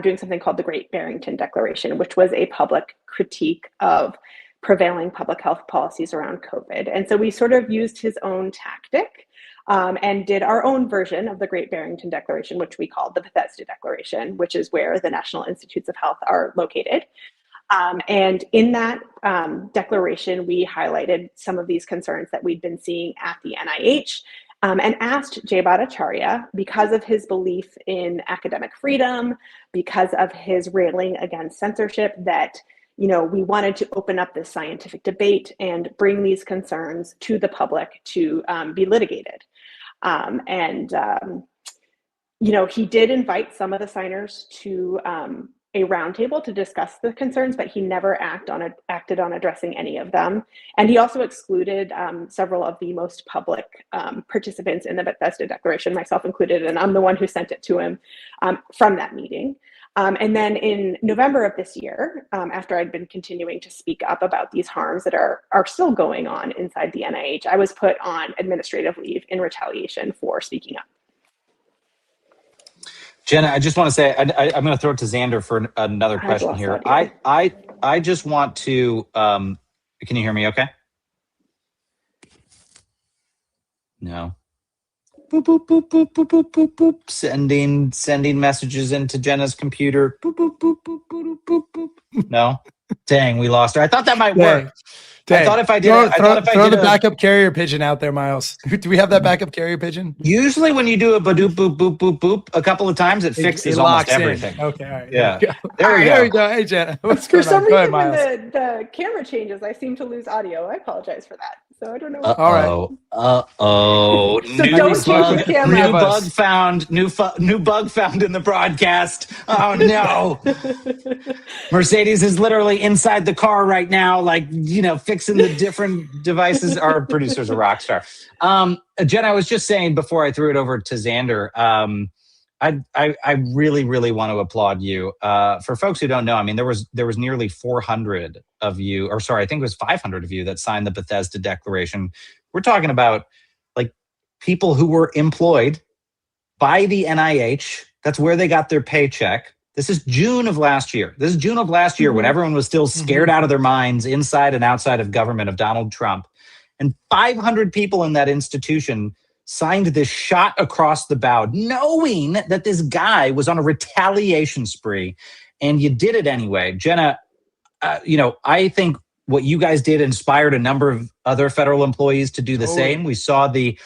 doing something called the Great Barrington Declaration, which was a public critique of prevailing public health policies around COVID. And so we sort of used his own tactic and did our own version of the Great Barrington Declaration, which we called the Bethesda Declaration, which is where the National Institutes of Health are located. And in that declaration, we highlighted some of these concerns that we'd been seeing at the NIH and asked Jay Bhattacharya, because of his belief in academic freedom, because of his railing against censorship, that we wanted to open up this scientific debate and bring these concerns to the public to be litigated. he did invite some of the signers to a roundtable to discuss the concerns, but he never acted on addressing any of them. And he also excluded several of the most public participants in the Bethesda Declaration, myself included, and I'm the one who sent it to him from that meeting. And then in November of this year, after I'd been continuing to speak up about these harms that are still going on inside the NIH, I was put on administrative leave in retaliation for speaking up. Jenna, I just want to say, I'm going to throw it to Xander for another question here. I just want to, can you hear me okay? No. Boop, boop, boop, boop, boop, boop, boop, boop. Sending messages into Jenna's computer. Boop, boop, boop, boop, boop, boop, boop. No? Dang, we lost her. I thought that might work. I thought if I did throw the backup carrier pigeon out there, Miles. Do we have that backup carrier pigeon? Usually when you do a badoop, boop, boop, boop, boop a couple of times, it fixes almost everything. Okay, all right. Yeah. There we go. Hey, Jenna. For some reason, when the camera changes, I seem to lose audio. I apologize for that. So I don't know. All right. So don't change the camera. New bug found in the broadcast. Oh no. Mercedes is literally inside the car right now, fixing the different devices. Our producer's a rock star. Jen, I was just saying before I threw it over to Xander, I really, really want to applaud you. For folks who don't know, I mean, there was nearly 400 of you, or sorry, I think it was 500 of you that signed the Bethesda Declaration. We're talking about people who were employed by the NIH. That's where they got their paycheck. This is June of last year. This is June of last year when everyone was still scared out of their minds inside and outside of government of Donald Trump. And 500 people in that institution signed this shot across the bow, knowing that this guy was on a retaliation spree, and you did it anyway. Jenna, I think what you guys did inspired a number of other federal employees to do the same. We saw the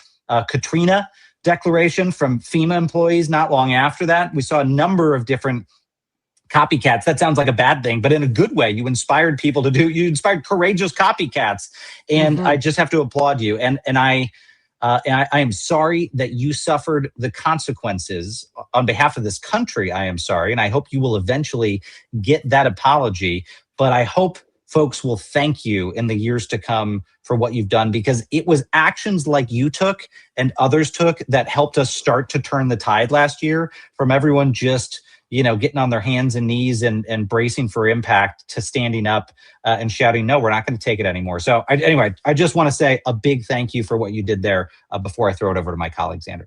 Katrina declaration from FEMA employees not long after that. We saw a number of different copycats. That sounds like a bad thing, but in a good way. You inspired people you inspired courageous copycats. And I just have to applaud you. And I am sorry that you suffered the consequences on behalf of this country. I am sorry. And I hope you will eventually get that apology. But I hope folks will thank you in the years to come for what you've done, because it was actions like you took and others took that helped us start to turn the tide last year from everyone just getting on their hands and knees and bracing for impact to standing up and shouting, no, we're not going to take it anymore. So anyway, I just want to say a big thank you for what you did there before I throw it over to my colleague, Xander.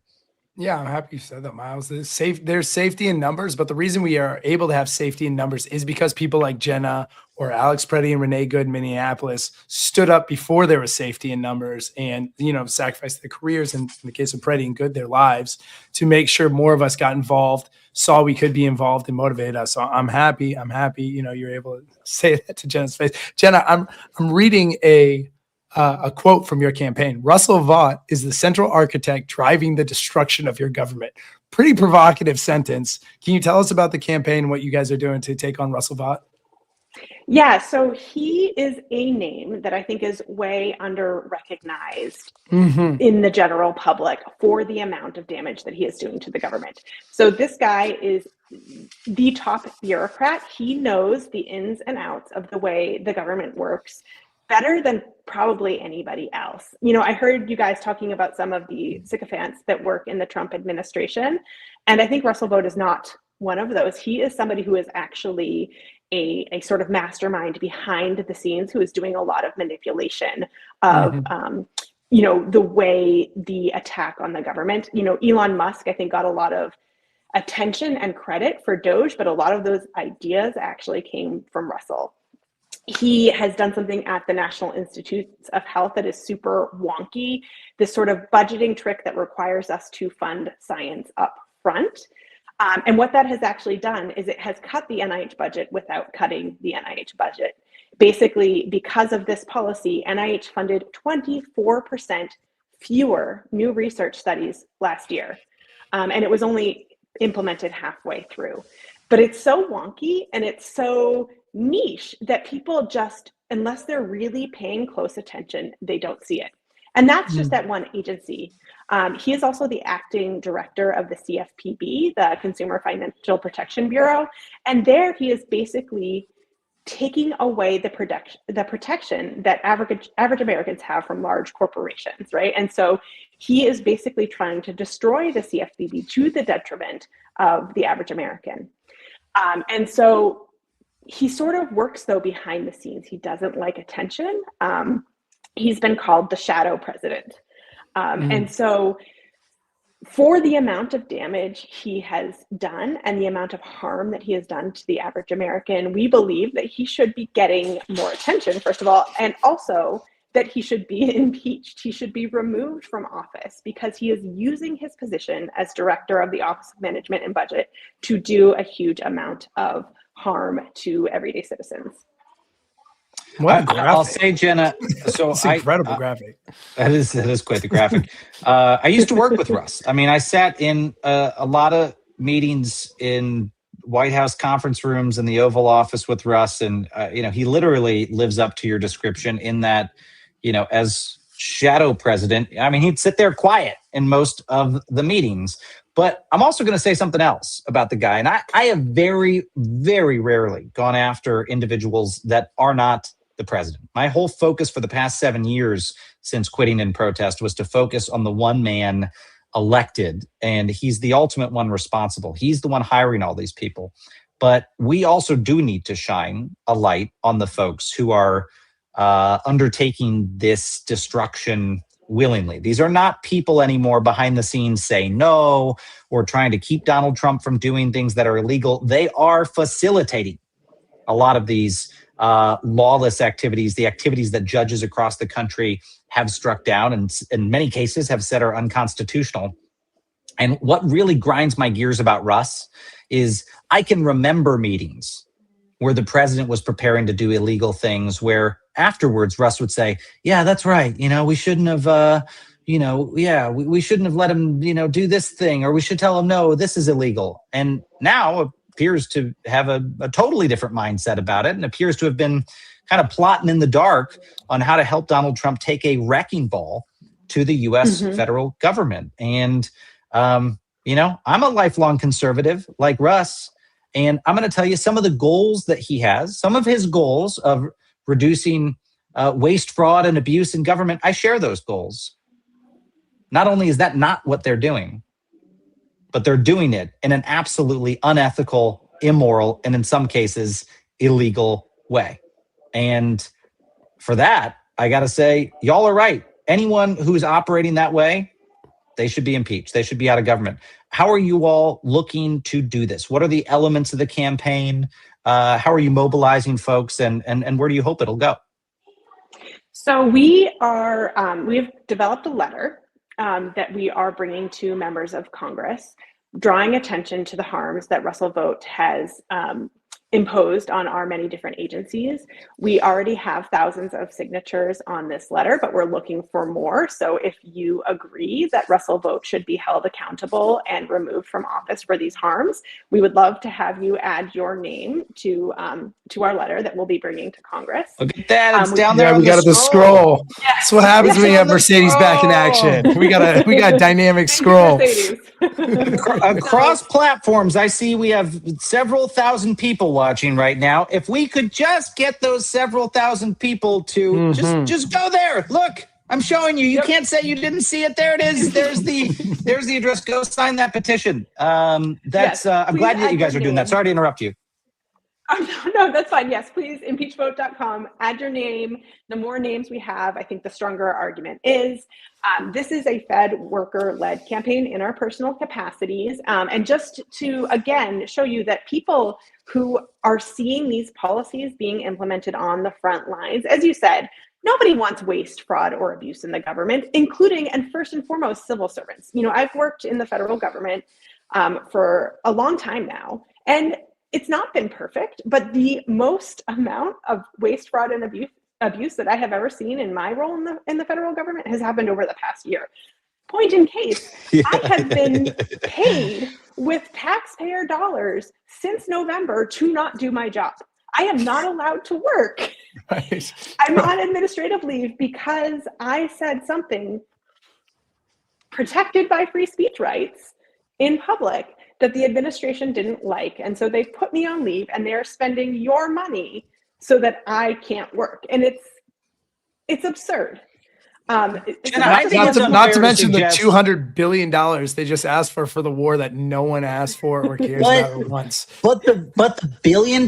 Yeah, I'm happy you said that, Miles. There's safety in numbers, but the reason we are able to have safety in numbers is because people like Jenna or Alex Preddy and Renee Good in Minneapolis stood up before there was safety in numbers and, sacrificed their careers, and in the case of Preddy and Good, their lives, to make sure more of us got involved, saw we could be involved, and motivated us. So I'm happy, you're able to say that to Jenna's face. Jenna, I'm reading a quote from your campaign. Russell Vought is the central architect driving the destruction of your government. Pretty provocative sentence. Can you tell us about the campaign and what you guys are doing to take on Russell Vought? Yeah, so he is a name that I think is way under-recognized in the general public for the amount of damage that he is doing to the government. So this guy is the top bureaucrat. He knows the ins and outs of the way the government works better than probably anybody else. I heard you guys talking about some of the sycophants that work in the Trump administration, and I think Russell Vought is not one of those. He is somebody who is actually a sort of mastermind behind the scenes, who is doing a lot of manipulation of the way the attack on the government. Elon Musk, I think, got a lot of attention and credit for Doge, but a lot of those ideas actually came from Russell. He has done something at the National Institutes of Health that is super wonky, this sort of budgeting trick that requires us to fund science up front. And what that has actually done is it has cut the NIH budget without cutting the NIH budget. Basically, because of this policy, NIH funded 24% fewer new research studies last year. And it was only implemented halfway through. But it's so wonky and it's so niche that people just, unless they're really paying close attention, they don't see it. And that's just that one agency. He is also the acting director of the CFPB, the Consumer Financial Protection Bureau. And there he is basically taking away the protection that average Americans have from large corporations, right? And so he is basically trying to destroy the CFPB to the detriment of the average American. And so he sort of works, though, behind the scenes. He doesn't like attention. He's been called the shadow president. And so for the amount of damage he has done and the amount of harm that he has done to the average American, we believe that he should be getting more attention, first of all, and also that he should be impeached. He should be removed from office because he is using his position as director of the Office of Management and Budget to do a huge amount of harm to everyday citizens. What a graphic. I'll say, Jenna, so it's an incredible graphic. That is quite the graphic. I used to work with Russ. I mean, I sat in a lot of meetings in White House conference rooms in the Oval Office with Russ. And, he literally lives up to your description in that, as shadow president, I mean, he'd sit there quiet in most of the meetings. But I'm also going to say something else about the guy. And I have very, very rarely gone after individuals that are not the president. My whole focus for the past 7 years since quitting in protest was to focus on the one man elected, and he's the ultimate one responsible. He's the one hiring all these people. But we also do need to shine a light on the folks who are undertaking this destruction willingly. These are not people anymore behind the scenes saying no or trying to keep Donald Trump from doing things that are illegal. They are facilitating a lot of these lawless activities, the activities that judges across the country have struck down and in many cases have said are unconstitutional. And what really grinds my gears about Russ is I can remember meetings where the president was preparing to do illegal things where afterwards Russ would say, yeah, that's right. We shouldn't have, we shouldn't have let him, do this thing, or we should tell him, no, this is illegal. And now appears to have a totally different mindset about it and appears to have been kind of plotting in the dark on how to help Donald Trump take a wrecking ball to the U.S. federal government. And, I'm a lifelong conservative like Russ, and I'm going to tell you some of the goals that he has, some of his goals of reducing waste, fraud, and abuse in government. I share those goals. Not only is that not what they're doing, but they're doing it in an absolutely unethical, immoral, and in some cases, illegal way. And for that, I got to say, y'all are right. Anyone who's operating that way, they should be impeached. They should be out of government. How are you all looking to do this? What are the elements of the campaign? How are you mobilizing folks, and where do you hope it'll go? So we've developed a letter that we are bringing to members of Congress, drawing attention to the harms that Russell Vought has imposed on our many different agencies. We already have thousands of signatures on this letter, but we're looking for more. So if you agree that Russell Vought should be held accountable and removed from office for these harms, we would love to have you add your name to our letter that we'll be bringing to Congress. Look at that. It's down there. Yeah, we got the scroll. Yes. That's what happens when you have Mercedes back in action. We got a dynamic scroll. Across platforms, I see we have several thousand people watching right now. If we could just get those several thousand people to just go there. Look, I'm showing you. You can't say you didn't see it. There it is. There's the address. Go sign that petition. I'm glad that you guys are doing that. Sorry to interrupt you. No, that's fine. Yes, please, impeachvote.com, add your name. The more names we have, I think the stronger our argument is. This is a Fed worker-led campaign in our personal capacities. And just to, again, show you that people who are seeing these policies being implemented on the front lines, as you said, nobody wants waste, fraud, or abuse in the government, including, and first and foremost, civil servants. I've worked in the federal government for a long time now, and it's not been perfect, but the most amount of waste, fraud, and abuse that I have ever seen in my role in the federal government has happened over the past year. Point in case, I have been paid with taxpayer dollars since November to not do my job. I am not allowed to work. Right. I'm on administrative leave because I said something protected by free speech rights in public that the administration didn't like. And so they put me on leave, and they're spending your money so that I can't work. And it's absurd. Not to mention the $200 billion they just asked for the war that no one asked for or cares about once. But the $1 billion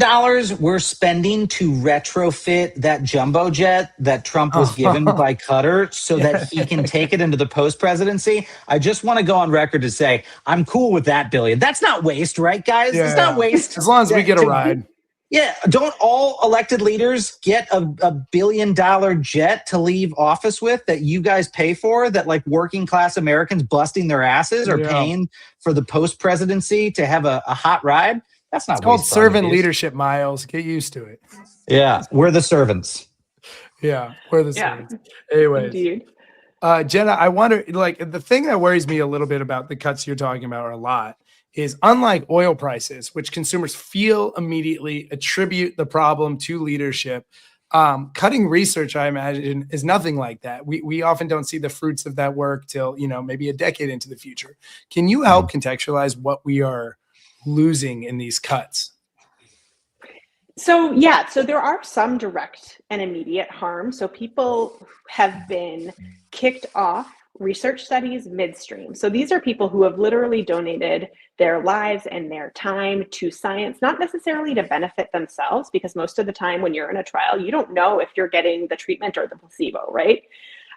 we're spending to retrofit that jumbo jet that Trump was given by Qatar so that he can take it into the post-presidency. I just want to go on record to say I'm cool with that billion. That's not waste, right, guys? It's not waste. As long as we get a ride. Yeah, don't all elected leaders get a $1 billion jet to leave office with that you guys pay for, that like working class Americans busting their asses are paying for the post-presidency to have a hot ride? That's not called servant leadership, Miles. Get used to it. Yeah, we're the servants. Yeah, we're the servants. Anyways. Indeed. Jenna, I wonder, like, the thing that worries me a little bit about the cuts you're talking about, or a lot, is unlike oil prices, which consumers feel immediately, attribute the problem to leadership, cutting research, I imagine, is nothing like that. We often don't see the fruits of that work till, maybe a decade into the future. Can you help contextualize what we are losing in these cuts? So there are some direct and immediate harm. So people have been kicked off research studies midstream. So these are people who have literally donated their lives and their time to science, not necessarily to benefit themselves, because most of the time when you're in a trial, you don't know if you're getting the treatment or the placebo, right?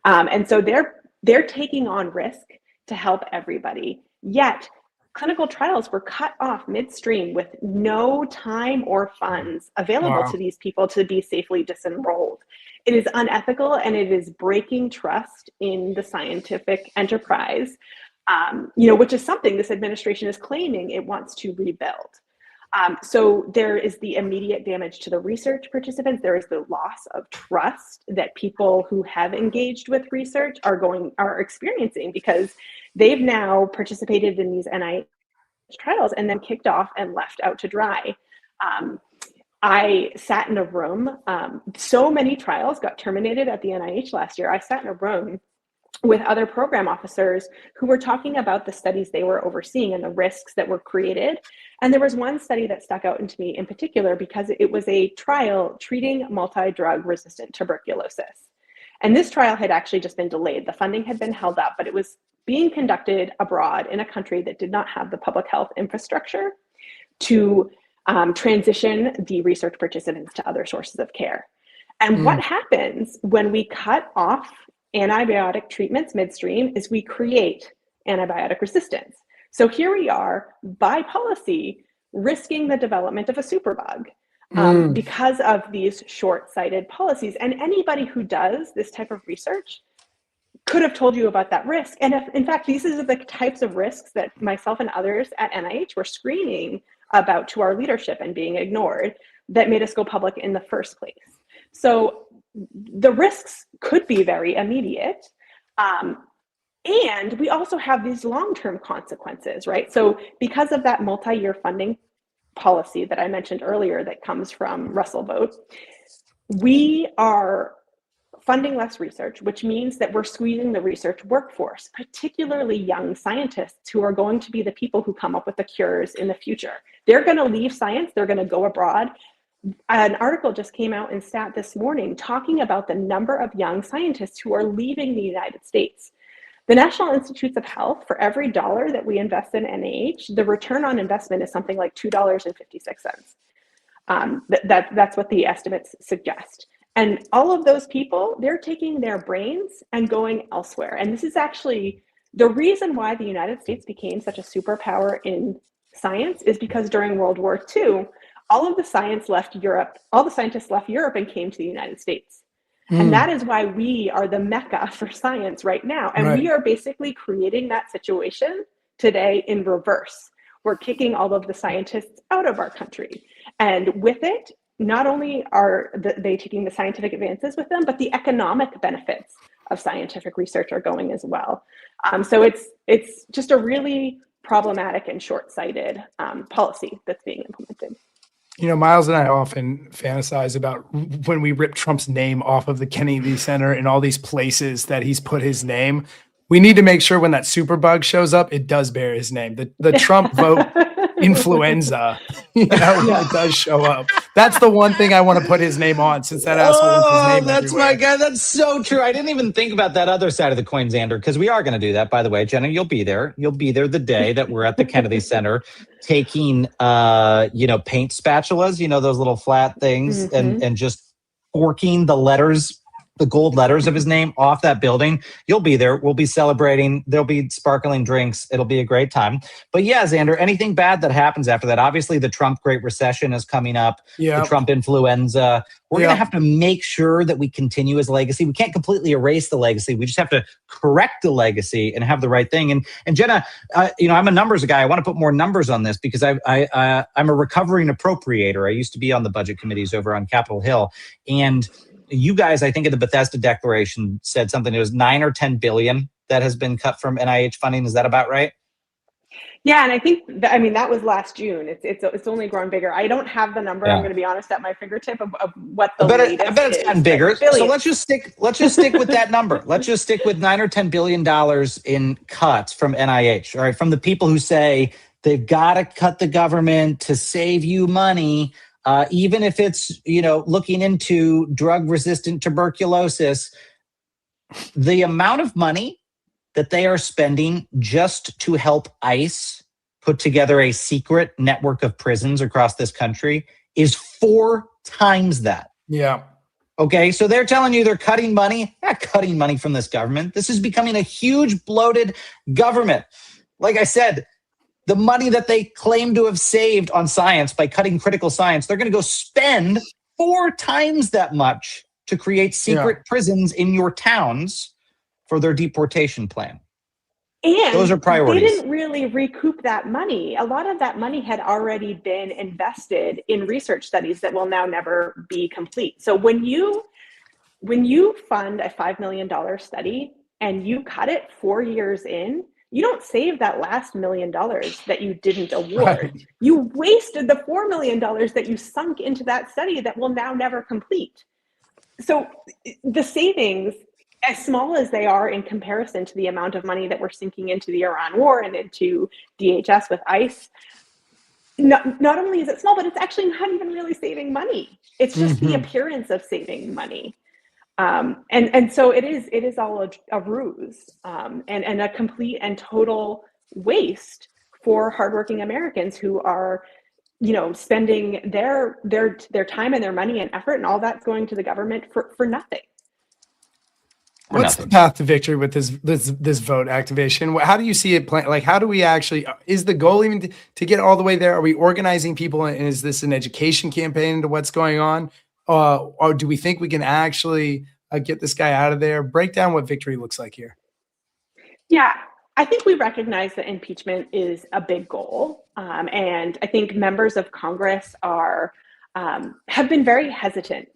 And so they're taking on risk to help everybody. Yet clinical trials were cut off midstream with no time or funds available to these people to be safely disenrolled. It is unethical, and it is breaking trust in the scientific enterprise, which is something this administration is claiming it wants to rebuild. So there is the immediate damage to the research participants. There is the loss of trust that people who have engaged with research are experiencing, because they've now participated in these NIH trials and then kicked off and left out to dry. I sat in a room, so many trials got terminated at the NIH last year. I sat in a room with other program officers who were talking about the studies they were overseeing and the risks that were created. And there was one study that stuck out to me in particular because it was a trial treating multi-drug resistant tuberculosis. And this trial had actually just been delayed. The funding had been held up, but it was being conducted abroad in a country that did not have the public health infrastructure to transition the research participants to other sources of care. And what happens when we cut off antibiotic treatments midstream is we create antibiotic resistance. So here we are, by policy, risking the development of a superbug because of these short-sighted policies. And anybody who does this type of research could have told you about that risk. And in fact, these are the types of risks that myself and others at NIH were screaming about to our leadership and being ignored, that made us go public in the first place. So the risks could be very immediate. And we also have these long-term consequences, right? So because of that multi-year funding policy that I mentioned earlier that comes from Russell Vought, we are funding less research, which means that we're squeezing the research workforce, particularly young scientists who are going to be the people who come up with the cures in the future. They're going to leave science, they're going to go abroad. An article just came out in Stat this morning talking about the number of young scientists who are leaving the United States. The National Institutes of Health, for every dollar that we invest in NIH, the return on investment is something like $2.56. That's what the estimates suggest. And all of those people, they're taking their brains and going elsewhere. And this is actually the reason why the United States became such a superpower in science, is because during World War II, all of the science left Europe, all the scientists left Europe and came to the United States. And that is why we are the mecca for science right now. And we are basically creating that situation today in reverse. We're kicking all of the scientists out of our country. And with it, not only are they taking the scientific advances with them, but the economic benefits of scientific research are going as well. So it's just a really problematic and short-sighted policy that's being implemented. You know, Miles and I often fantasize about when we rip Trump's name off of the Kennedy Center and all these places that he's put his name. we need to make sure when that superbug shows up, it does bear his name. The Trump vote influenza, when it does show up. That's the one thing I want to put his name on, since that asshole wants his name that's everywhere. my guy. That's so true. I didn't even think about that other side of the coin, Xander, because we are going to do that, by the way. Jenna, you'll be there. You'll be there the day that we're at the Kennedy Center taking, paint spatulas, those little flat things, and just forking the gold letters of his name off that building. You'll be there. We'll be celebrating. There'll be sparkling drinks. It'll be a great time. But yeah, Xander, anything bad that happens after that? Obviously, the Trump Great Recession is coming up. The Trump influenza. We're going to have to make sure that we continue his legacy. We can't completely erase the legacy. We just have to correct the legacy and have the right thing. And Jenna, I'm a numbers guy. I want to put more numbers on this because I'm a recovering appropriator. I used to be on the budget committees over on Capitol Hill. And you guys, I think in the Bethesda Declaration said something. It was 9 or 10 billion that has been cut from NIH funding. Is that about right? Yeah, and I think that was last June. It's only grown bigger. I don't have the number. I'm going to be honest at my fingertip of what the latest. I bet it's gotten bigger. So let's just stick with that number. Let's just stick with 9 or 10 billion dollars in cuts from NIH. All right, from the people who say they've got to cut the government to save you money. Even if it's, looking into drug-resistant tuberculosis, the amount of money that they are spending just to help ICE put together a secret network of prisons across this country is 4 times that. Yeah. Okay, so they're telling you they're cutting money. They're not cutting money from this government. This is becoming a huge, bloated government. Like I said, the money that they claim to have saved on science by cutting critical science, they're going to go spend 4 times that much to create secret prisons in your towns for their deportation plan. And those are priorities. They didn't really recoup that money. A lot of that money had already been invested in research studies that will now never be complete. So when you fund a $5 million study and you cut it 4 years in, you don't save that last $1 million that you didn't award. Right. You wasted the $4 million that you sunk into that study that will now never complete. So the savings, as small as they are in comparison to the amount of money that we're sinking into the Iran war and into DHS with ICE, not only is it small, but it's actually not even really saving money. It's just the appearance of saving money. And so it is all a ruse and a complete and total waste for hardworking Americans who are, spending their time and their money and effort, and all that's going to the government for nothing. What's the path to victory with this vote activation? How do you see it playing? Like, how do we actually, is the goal even to get all the way there? Are we organizing people? And is this an education campaign into what's going on? Or do we think we can actually get this guy out of there? Break down what victory looks like here. Yeah, I think we recognize that impeachment is a big goal. And I think members of Congress have been very hesitant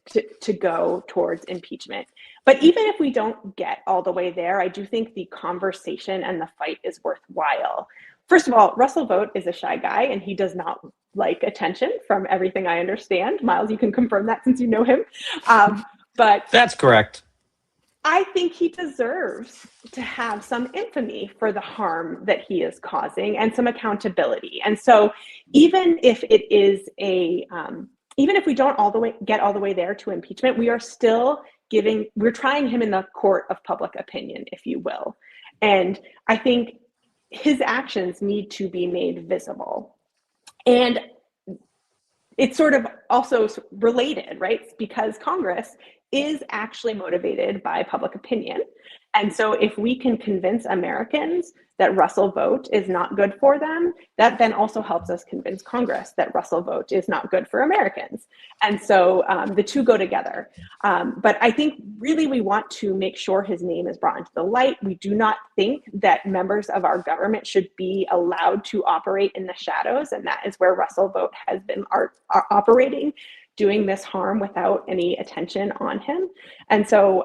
to go towards impeachment. But even if we don't get all the way there, I do think the conversation and the fight is worthwhile. First of all, Russell Vought is a shy guy, and he does not like attention, from everything I understand. Miles, you can confirm that since you know him. But that's correct. I think he deserves to have some infamy for the harm that he is causing and some accountability. And so even if it is even if we don't get all the way there to impeachment, we are still we're trying him in the court of public opinion, if you will. And I think his actions need to be made visible. And it's sort of also related, right? Because Congress is actually motivated by public opinion. And so if we can convince Americans that Russell Vought is not good for them, that then also helps us convince Congress that Russell Vought is not good for Americans. And so the two go together. But I think really we want to make sure his name is brought into the light. We do not think that members of our government should be allowed to operate in the shadows. And that is where Russell Vought has been operating, doing this harm without any attention on him. And so,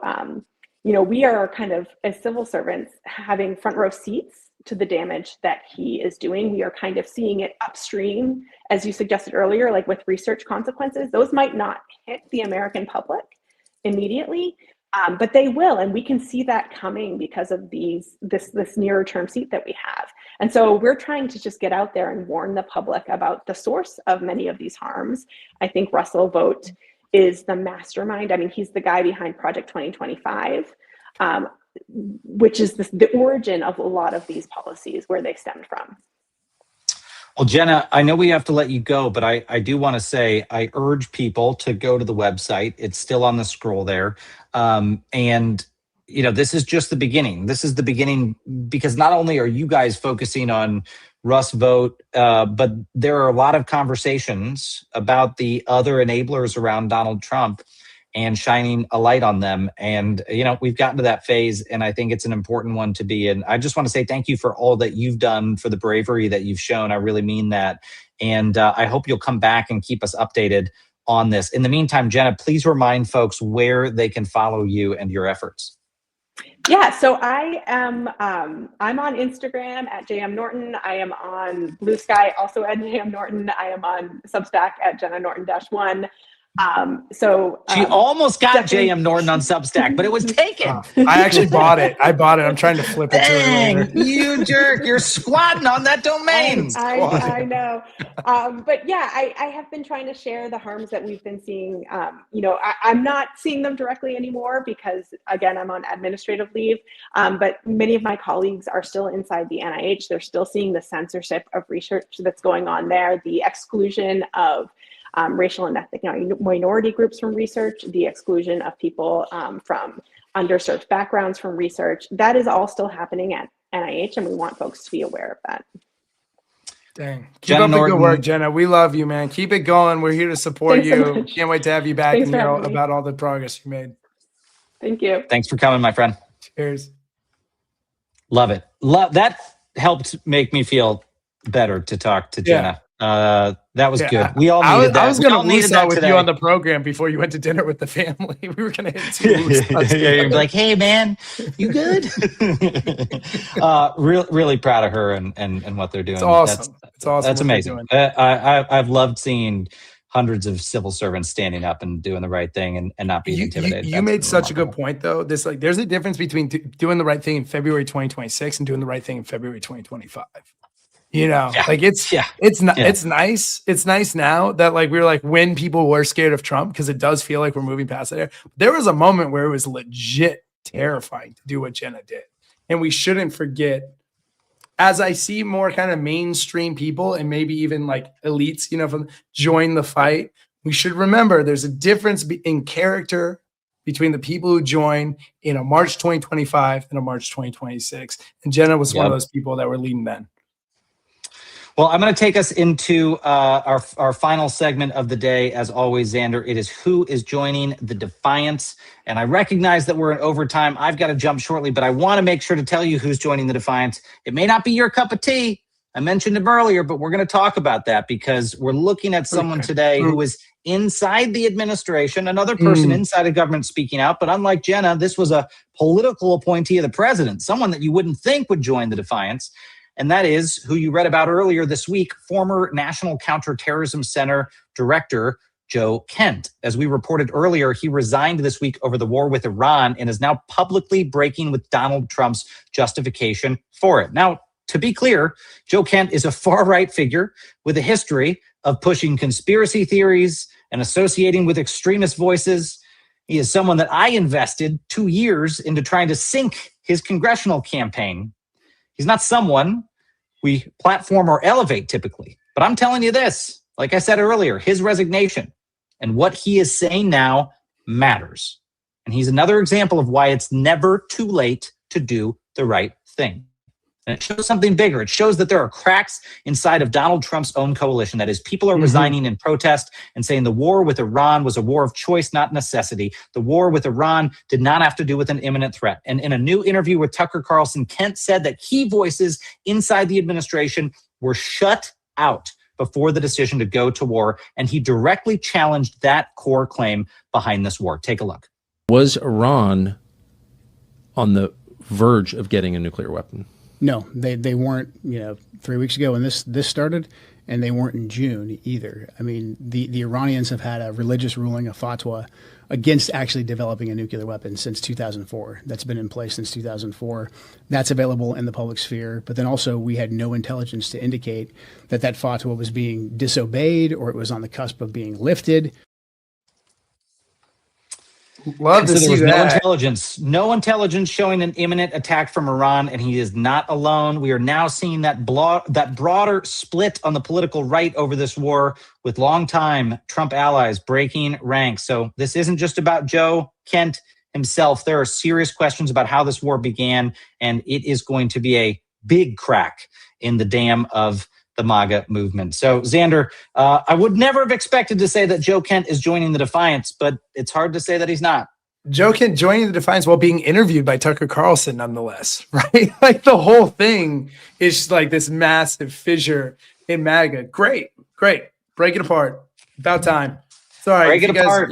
we are kind of, as civil servants, having front row seats to the damage that he is doing. We are kind of seeing it upstream, as you suggested earlier, like with research consequences. Those might not hit the American public immediately, But they will, and we can see that coming because of this nearer term seat that we have. And so we're trying to just get out there and warn the public about the source of many of these harms. I think Russell Vought is the mastermind. I mean, he's the guy behind Project 2025, which is the origin of a lot of these policies, where they stemmed from. Well, Jenna, I know we have to let you go, but I do want to say I urge people to go to the website. It's still on the scroll there. And, you know, this is just the beginning. This is the beginning because not only are you guys focusing on Russ Vought, but there are a lot of conversations about the other enablers around Donald Trump and shining a light on them. And, you know, we've gotten to that phase, and I think it's an important one to be in. I just want to say thank you for all that you've done, for the bravery that you've shown. I really mean that. And I hope you'll come back and keep us updated on this. In the meantime, Jenna, please remind folks where they can follow you and your efforts. Yeah, so I'm on Instagram at JM Norton. I am on Blue Sky, also at JM Norton. I am on Substack at Jenna Norton-1. She almost got JM Norton on Substack, but it was taken. I actually bought it. I'm trying to flip it to her later. You jerk. You're squatting on that domain. I know. But yeah, I have been trying to share the harms that we've been seeing. You know, I'm not seeing them directly anymore because, again, I'm on administrative leave. But many of my colleagues are still inside the NIH. They're still seeing the censorship of research that's going on there, the exclusion of racial and ethnic minority groups from research, the exclusion of people from underserved backgrounds from research. That is all still happening at NIH, and we want folks to be aware of that. Dang. Keep up the good work, Jenna. We love you, man. Keep it going. We're here to support you. Can't wait to have you back and hear about all the progress you made. Thank you. Thanks for coming, my friend. Cheers. Love it. That helped make me feel better to talk to Jenna. That was good. We all needed that. I was going to lease out with you on the program before you went to dinner with the family. We were going to hit two. You'd be like, hey, man, you good? Really proud of her and what they're doing. It's awesome. It's awesome. That's amazing. I've loved seeing hundreds of civil servants standing up and doing the right thing and not being intimidated. You made such a good point, though. There's a difference between doing the right thing in February 2026 and doing the right thing in February 2025. You know, like it's nice. It's nice now that like we're like when people were scared of Trump, because it does feel like we're moving past it. There was a moment where it was legit terrifying to do what Jenna did. And we shouldn't forget, as I see more kind of mainstream people and maybe even like elites, you know, from join the fight, we should remember there's a difference in character between the people who join in a March 2025 and a March 2026. And Jenna was one of those people that were leading then. Well, I'm going to take us into our final segment of the day. As always, Xander, it is who is joining the Defiance. And I recognize that we're in overtime. I've got to jump shortly, but I want to make sure to tell you who's joining the Defiance. It may not be your cup of tea. I mentioned him earlier, but we're going to talk about that because we're looking at someone today who is inside the administration, another person inside of government speaking out. But unlike Jenna, this was a political appointee of the president, someone that you wouldn't think would join the Defiance. And that is who you read about earlier this week, former National Counterterrorism Center Director Joe Kent. As we reported earlier, he resigned this week over the war with Iran and is now publicly breaking with Donald Trump's justification for it. Now, to be clear, Joe Kent is a far-right figure with a history of pushing conspiracy theories and associating with extremist voices. He is someone that I invested 2 years into trying to sink his congressional campaign. He's not someone we platform or elevate typically. But I'm telling you this, like I said earlier, his resignation and what he is saying now matters. And he's another example of why it's never too late to do the right thing. And it shows something bigger. It shows that there are cracks inside of Donald Trump's own coalition. That is, people are resigning in protest and saying the war with Iran was a war of choice, not necessity. The war with Iran did not have to do with an imminent threat. And in a new interview with Tucker Carlson, Kent said that key voices inside the administration were shut out before the decision to go to war. And he directly challenged that core claim behind this war. Take a look. Was Iran on the verge of getting a nuclear weapon? No, they weren't, 3 weeks ago when this started. and they weren't in June either. I mean, the Iranians have had a religious ruling, a fatwa, against actually developing a nuclear weapon since 2004. That's been in place since 2004. That's available in the public sphere. But then also we had no intelligence to indicate that that fatwa was being disobeyed or it was on the cusp of being lifted. Love to see that. No intelligence showing an imminent attack from Iran, and he is not alone. We are now seeing that broader split on the political right over this war, with longtime Trump allies breaking ranks. So this isn't just about Joe Kent himself. There are serious questions about how this war began, and it is going to be a big crack in the dam of the MAGA movement. So, Xander, I would never have expected to say that Joe Kent is joining the Defiance, but it's hard to say that he's not. Joe Kent joining the Defiance while being interviewed by Tucker Carlson, nonetheless, right? Like the whole thing is like this massive fissure in MAGA. Great. Break it apart. About time. Sorry. Break it apart.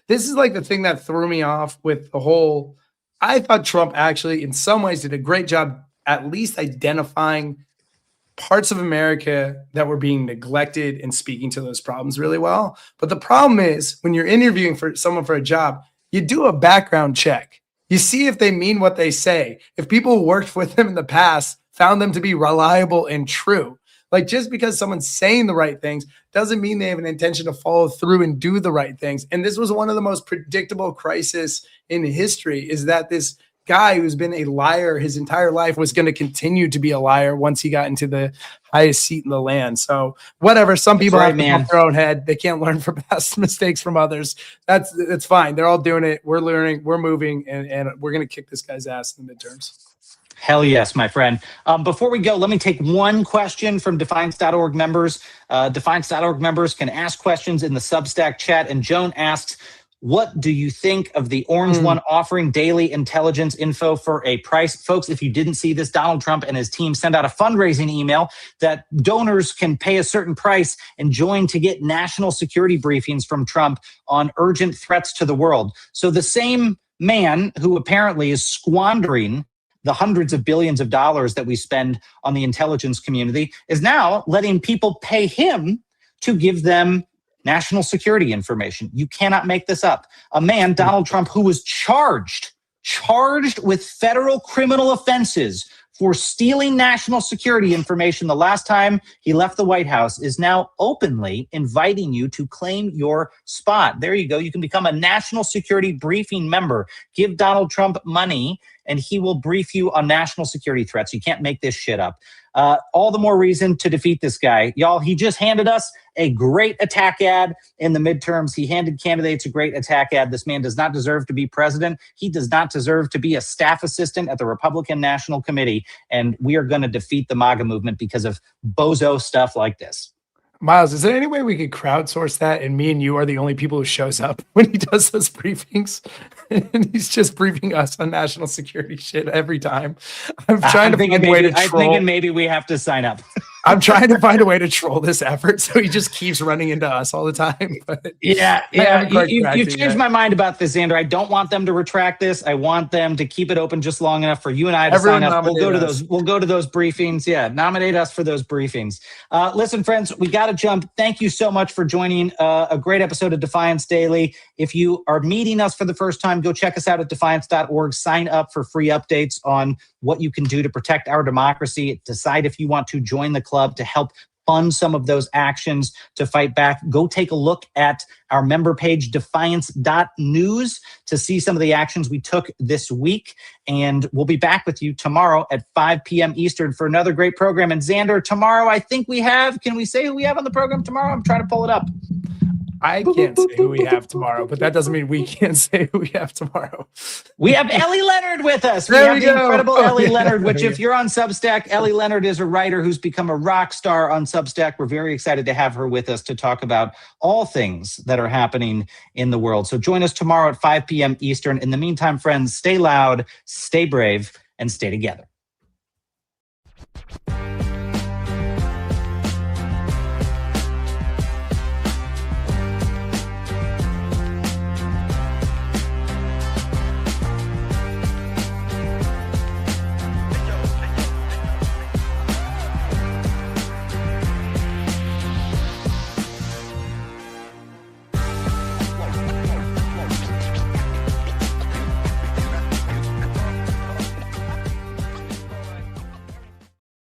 This is like the thing that threw me off with the whole. I thought Trump actually, in some ways, did a great job at least identifying parts of America that were being neglected and speaking to those problems really well. But the problem is when you're interviewing for someone for a job, you do a background check. You see if they mean what they say. If people who worked with them in the past found them to be reliable and true. Like just because someone's saying the right things doesn't mean they have an intention to follow through and do the right things. And this was one of the most predictable crises in history, is that this guy who's been a liar his entire life was going to continue to be a liar once he got into the highest seat in the land. So whatever, some people have to bump their own head. They can't learn from past mistakes from others. That's fine. They're all doing it. We're learning, we're moving, and we're going to kick this guy's ass in the midterms. Hell yes, my friend. Before we go, let me take one question from Defiance.org members. Defiance.org members can ask questions in the Substack chat. And Joan asks, what do you think of the Orange One offering daily intelligence info for a price? Folks, if you didn't see this, Donald Trump and his team sent out a fundraising email that donors can pay a certain price and join to get national security briefings from Trump on urgent threats to the world. So the same man who apparently is squandering the hundreds of billions of dollars that we spend on the intelligence community is now letting people pay him to give them national security information. You cannot make this up. A man, Donald Trump, who was charged with federal criminal offenses for stealing national security information the last time he left the White House, is now openly inviting you to claim your spot. There you go. You can become a national security briefing member. Give Donald Trump money and he will brief you on national security threats. You can't make this shit up. All the more reason to defeat this guy. Y'all, he just handed us a great attack ad in the midterms. He handed candidates a great attack ad. This man does not deserve to be president. He does not deserve to be a staff assistant at the Republican National Committee. And we are going to defeat the MAGA movement because of bozo stuff like this. Miles, is there any way we could crowdsource that and me and you are the only people who shows up when he does those briefings? And he's just briefing us on national security shit every time. I'm trying to find a way to troll. I'm thinking maybe we have to sign up. I'm trying to find a way to troll this effort so he just keeps running into us all the time. But yeah. You've changed my mind about this, Xander. I don't want them to retract this. I want them to keep it open just long enough for you and I to sign up. We'll go to those briefings. Yeah, nominate us for those briefings. Listen, friends, we got to jump. Thank you so much for joining a great episode of Defiance Daily. If you are meeting us for the first time, go check us out at defiance.org. Sign up for free updates on what you can do to protect our democracy. Decide if you want to join the club to help fund some of those actions to fight back. Go take a look at our member page, defiance.news, to see some of the actions we took this week. And we'll be back with you tomorrow at 5 p.m. Eastern for another great program. And Xander, tomorrow, I think we have, can we say who we have on the program tomorrow? I'm trying to pull it up. I can't say who we have tomorrow, but that doesn't mean we can't say who we have tomorrow. We have Ellie Leonard with us. We have the incredible Ellie Leonard, which if you're on Substack, Ellie Leonard is a writer who's become a rock star on Substack. We're very excited to have her with us to talk about all things that are happening in the world. So join us tomorrow at 5 p.m. Eastern. In the meantime, friends, stay loud, stay brave, and stay together.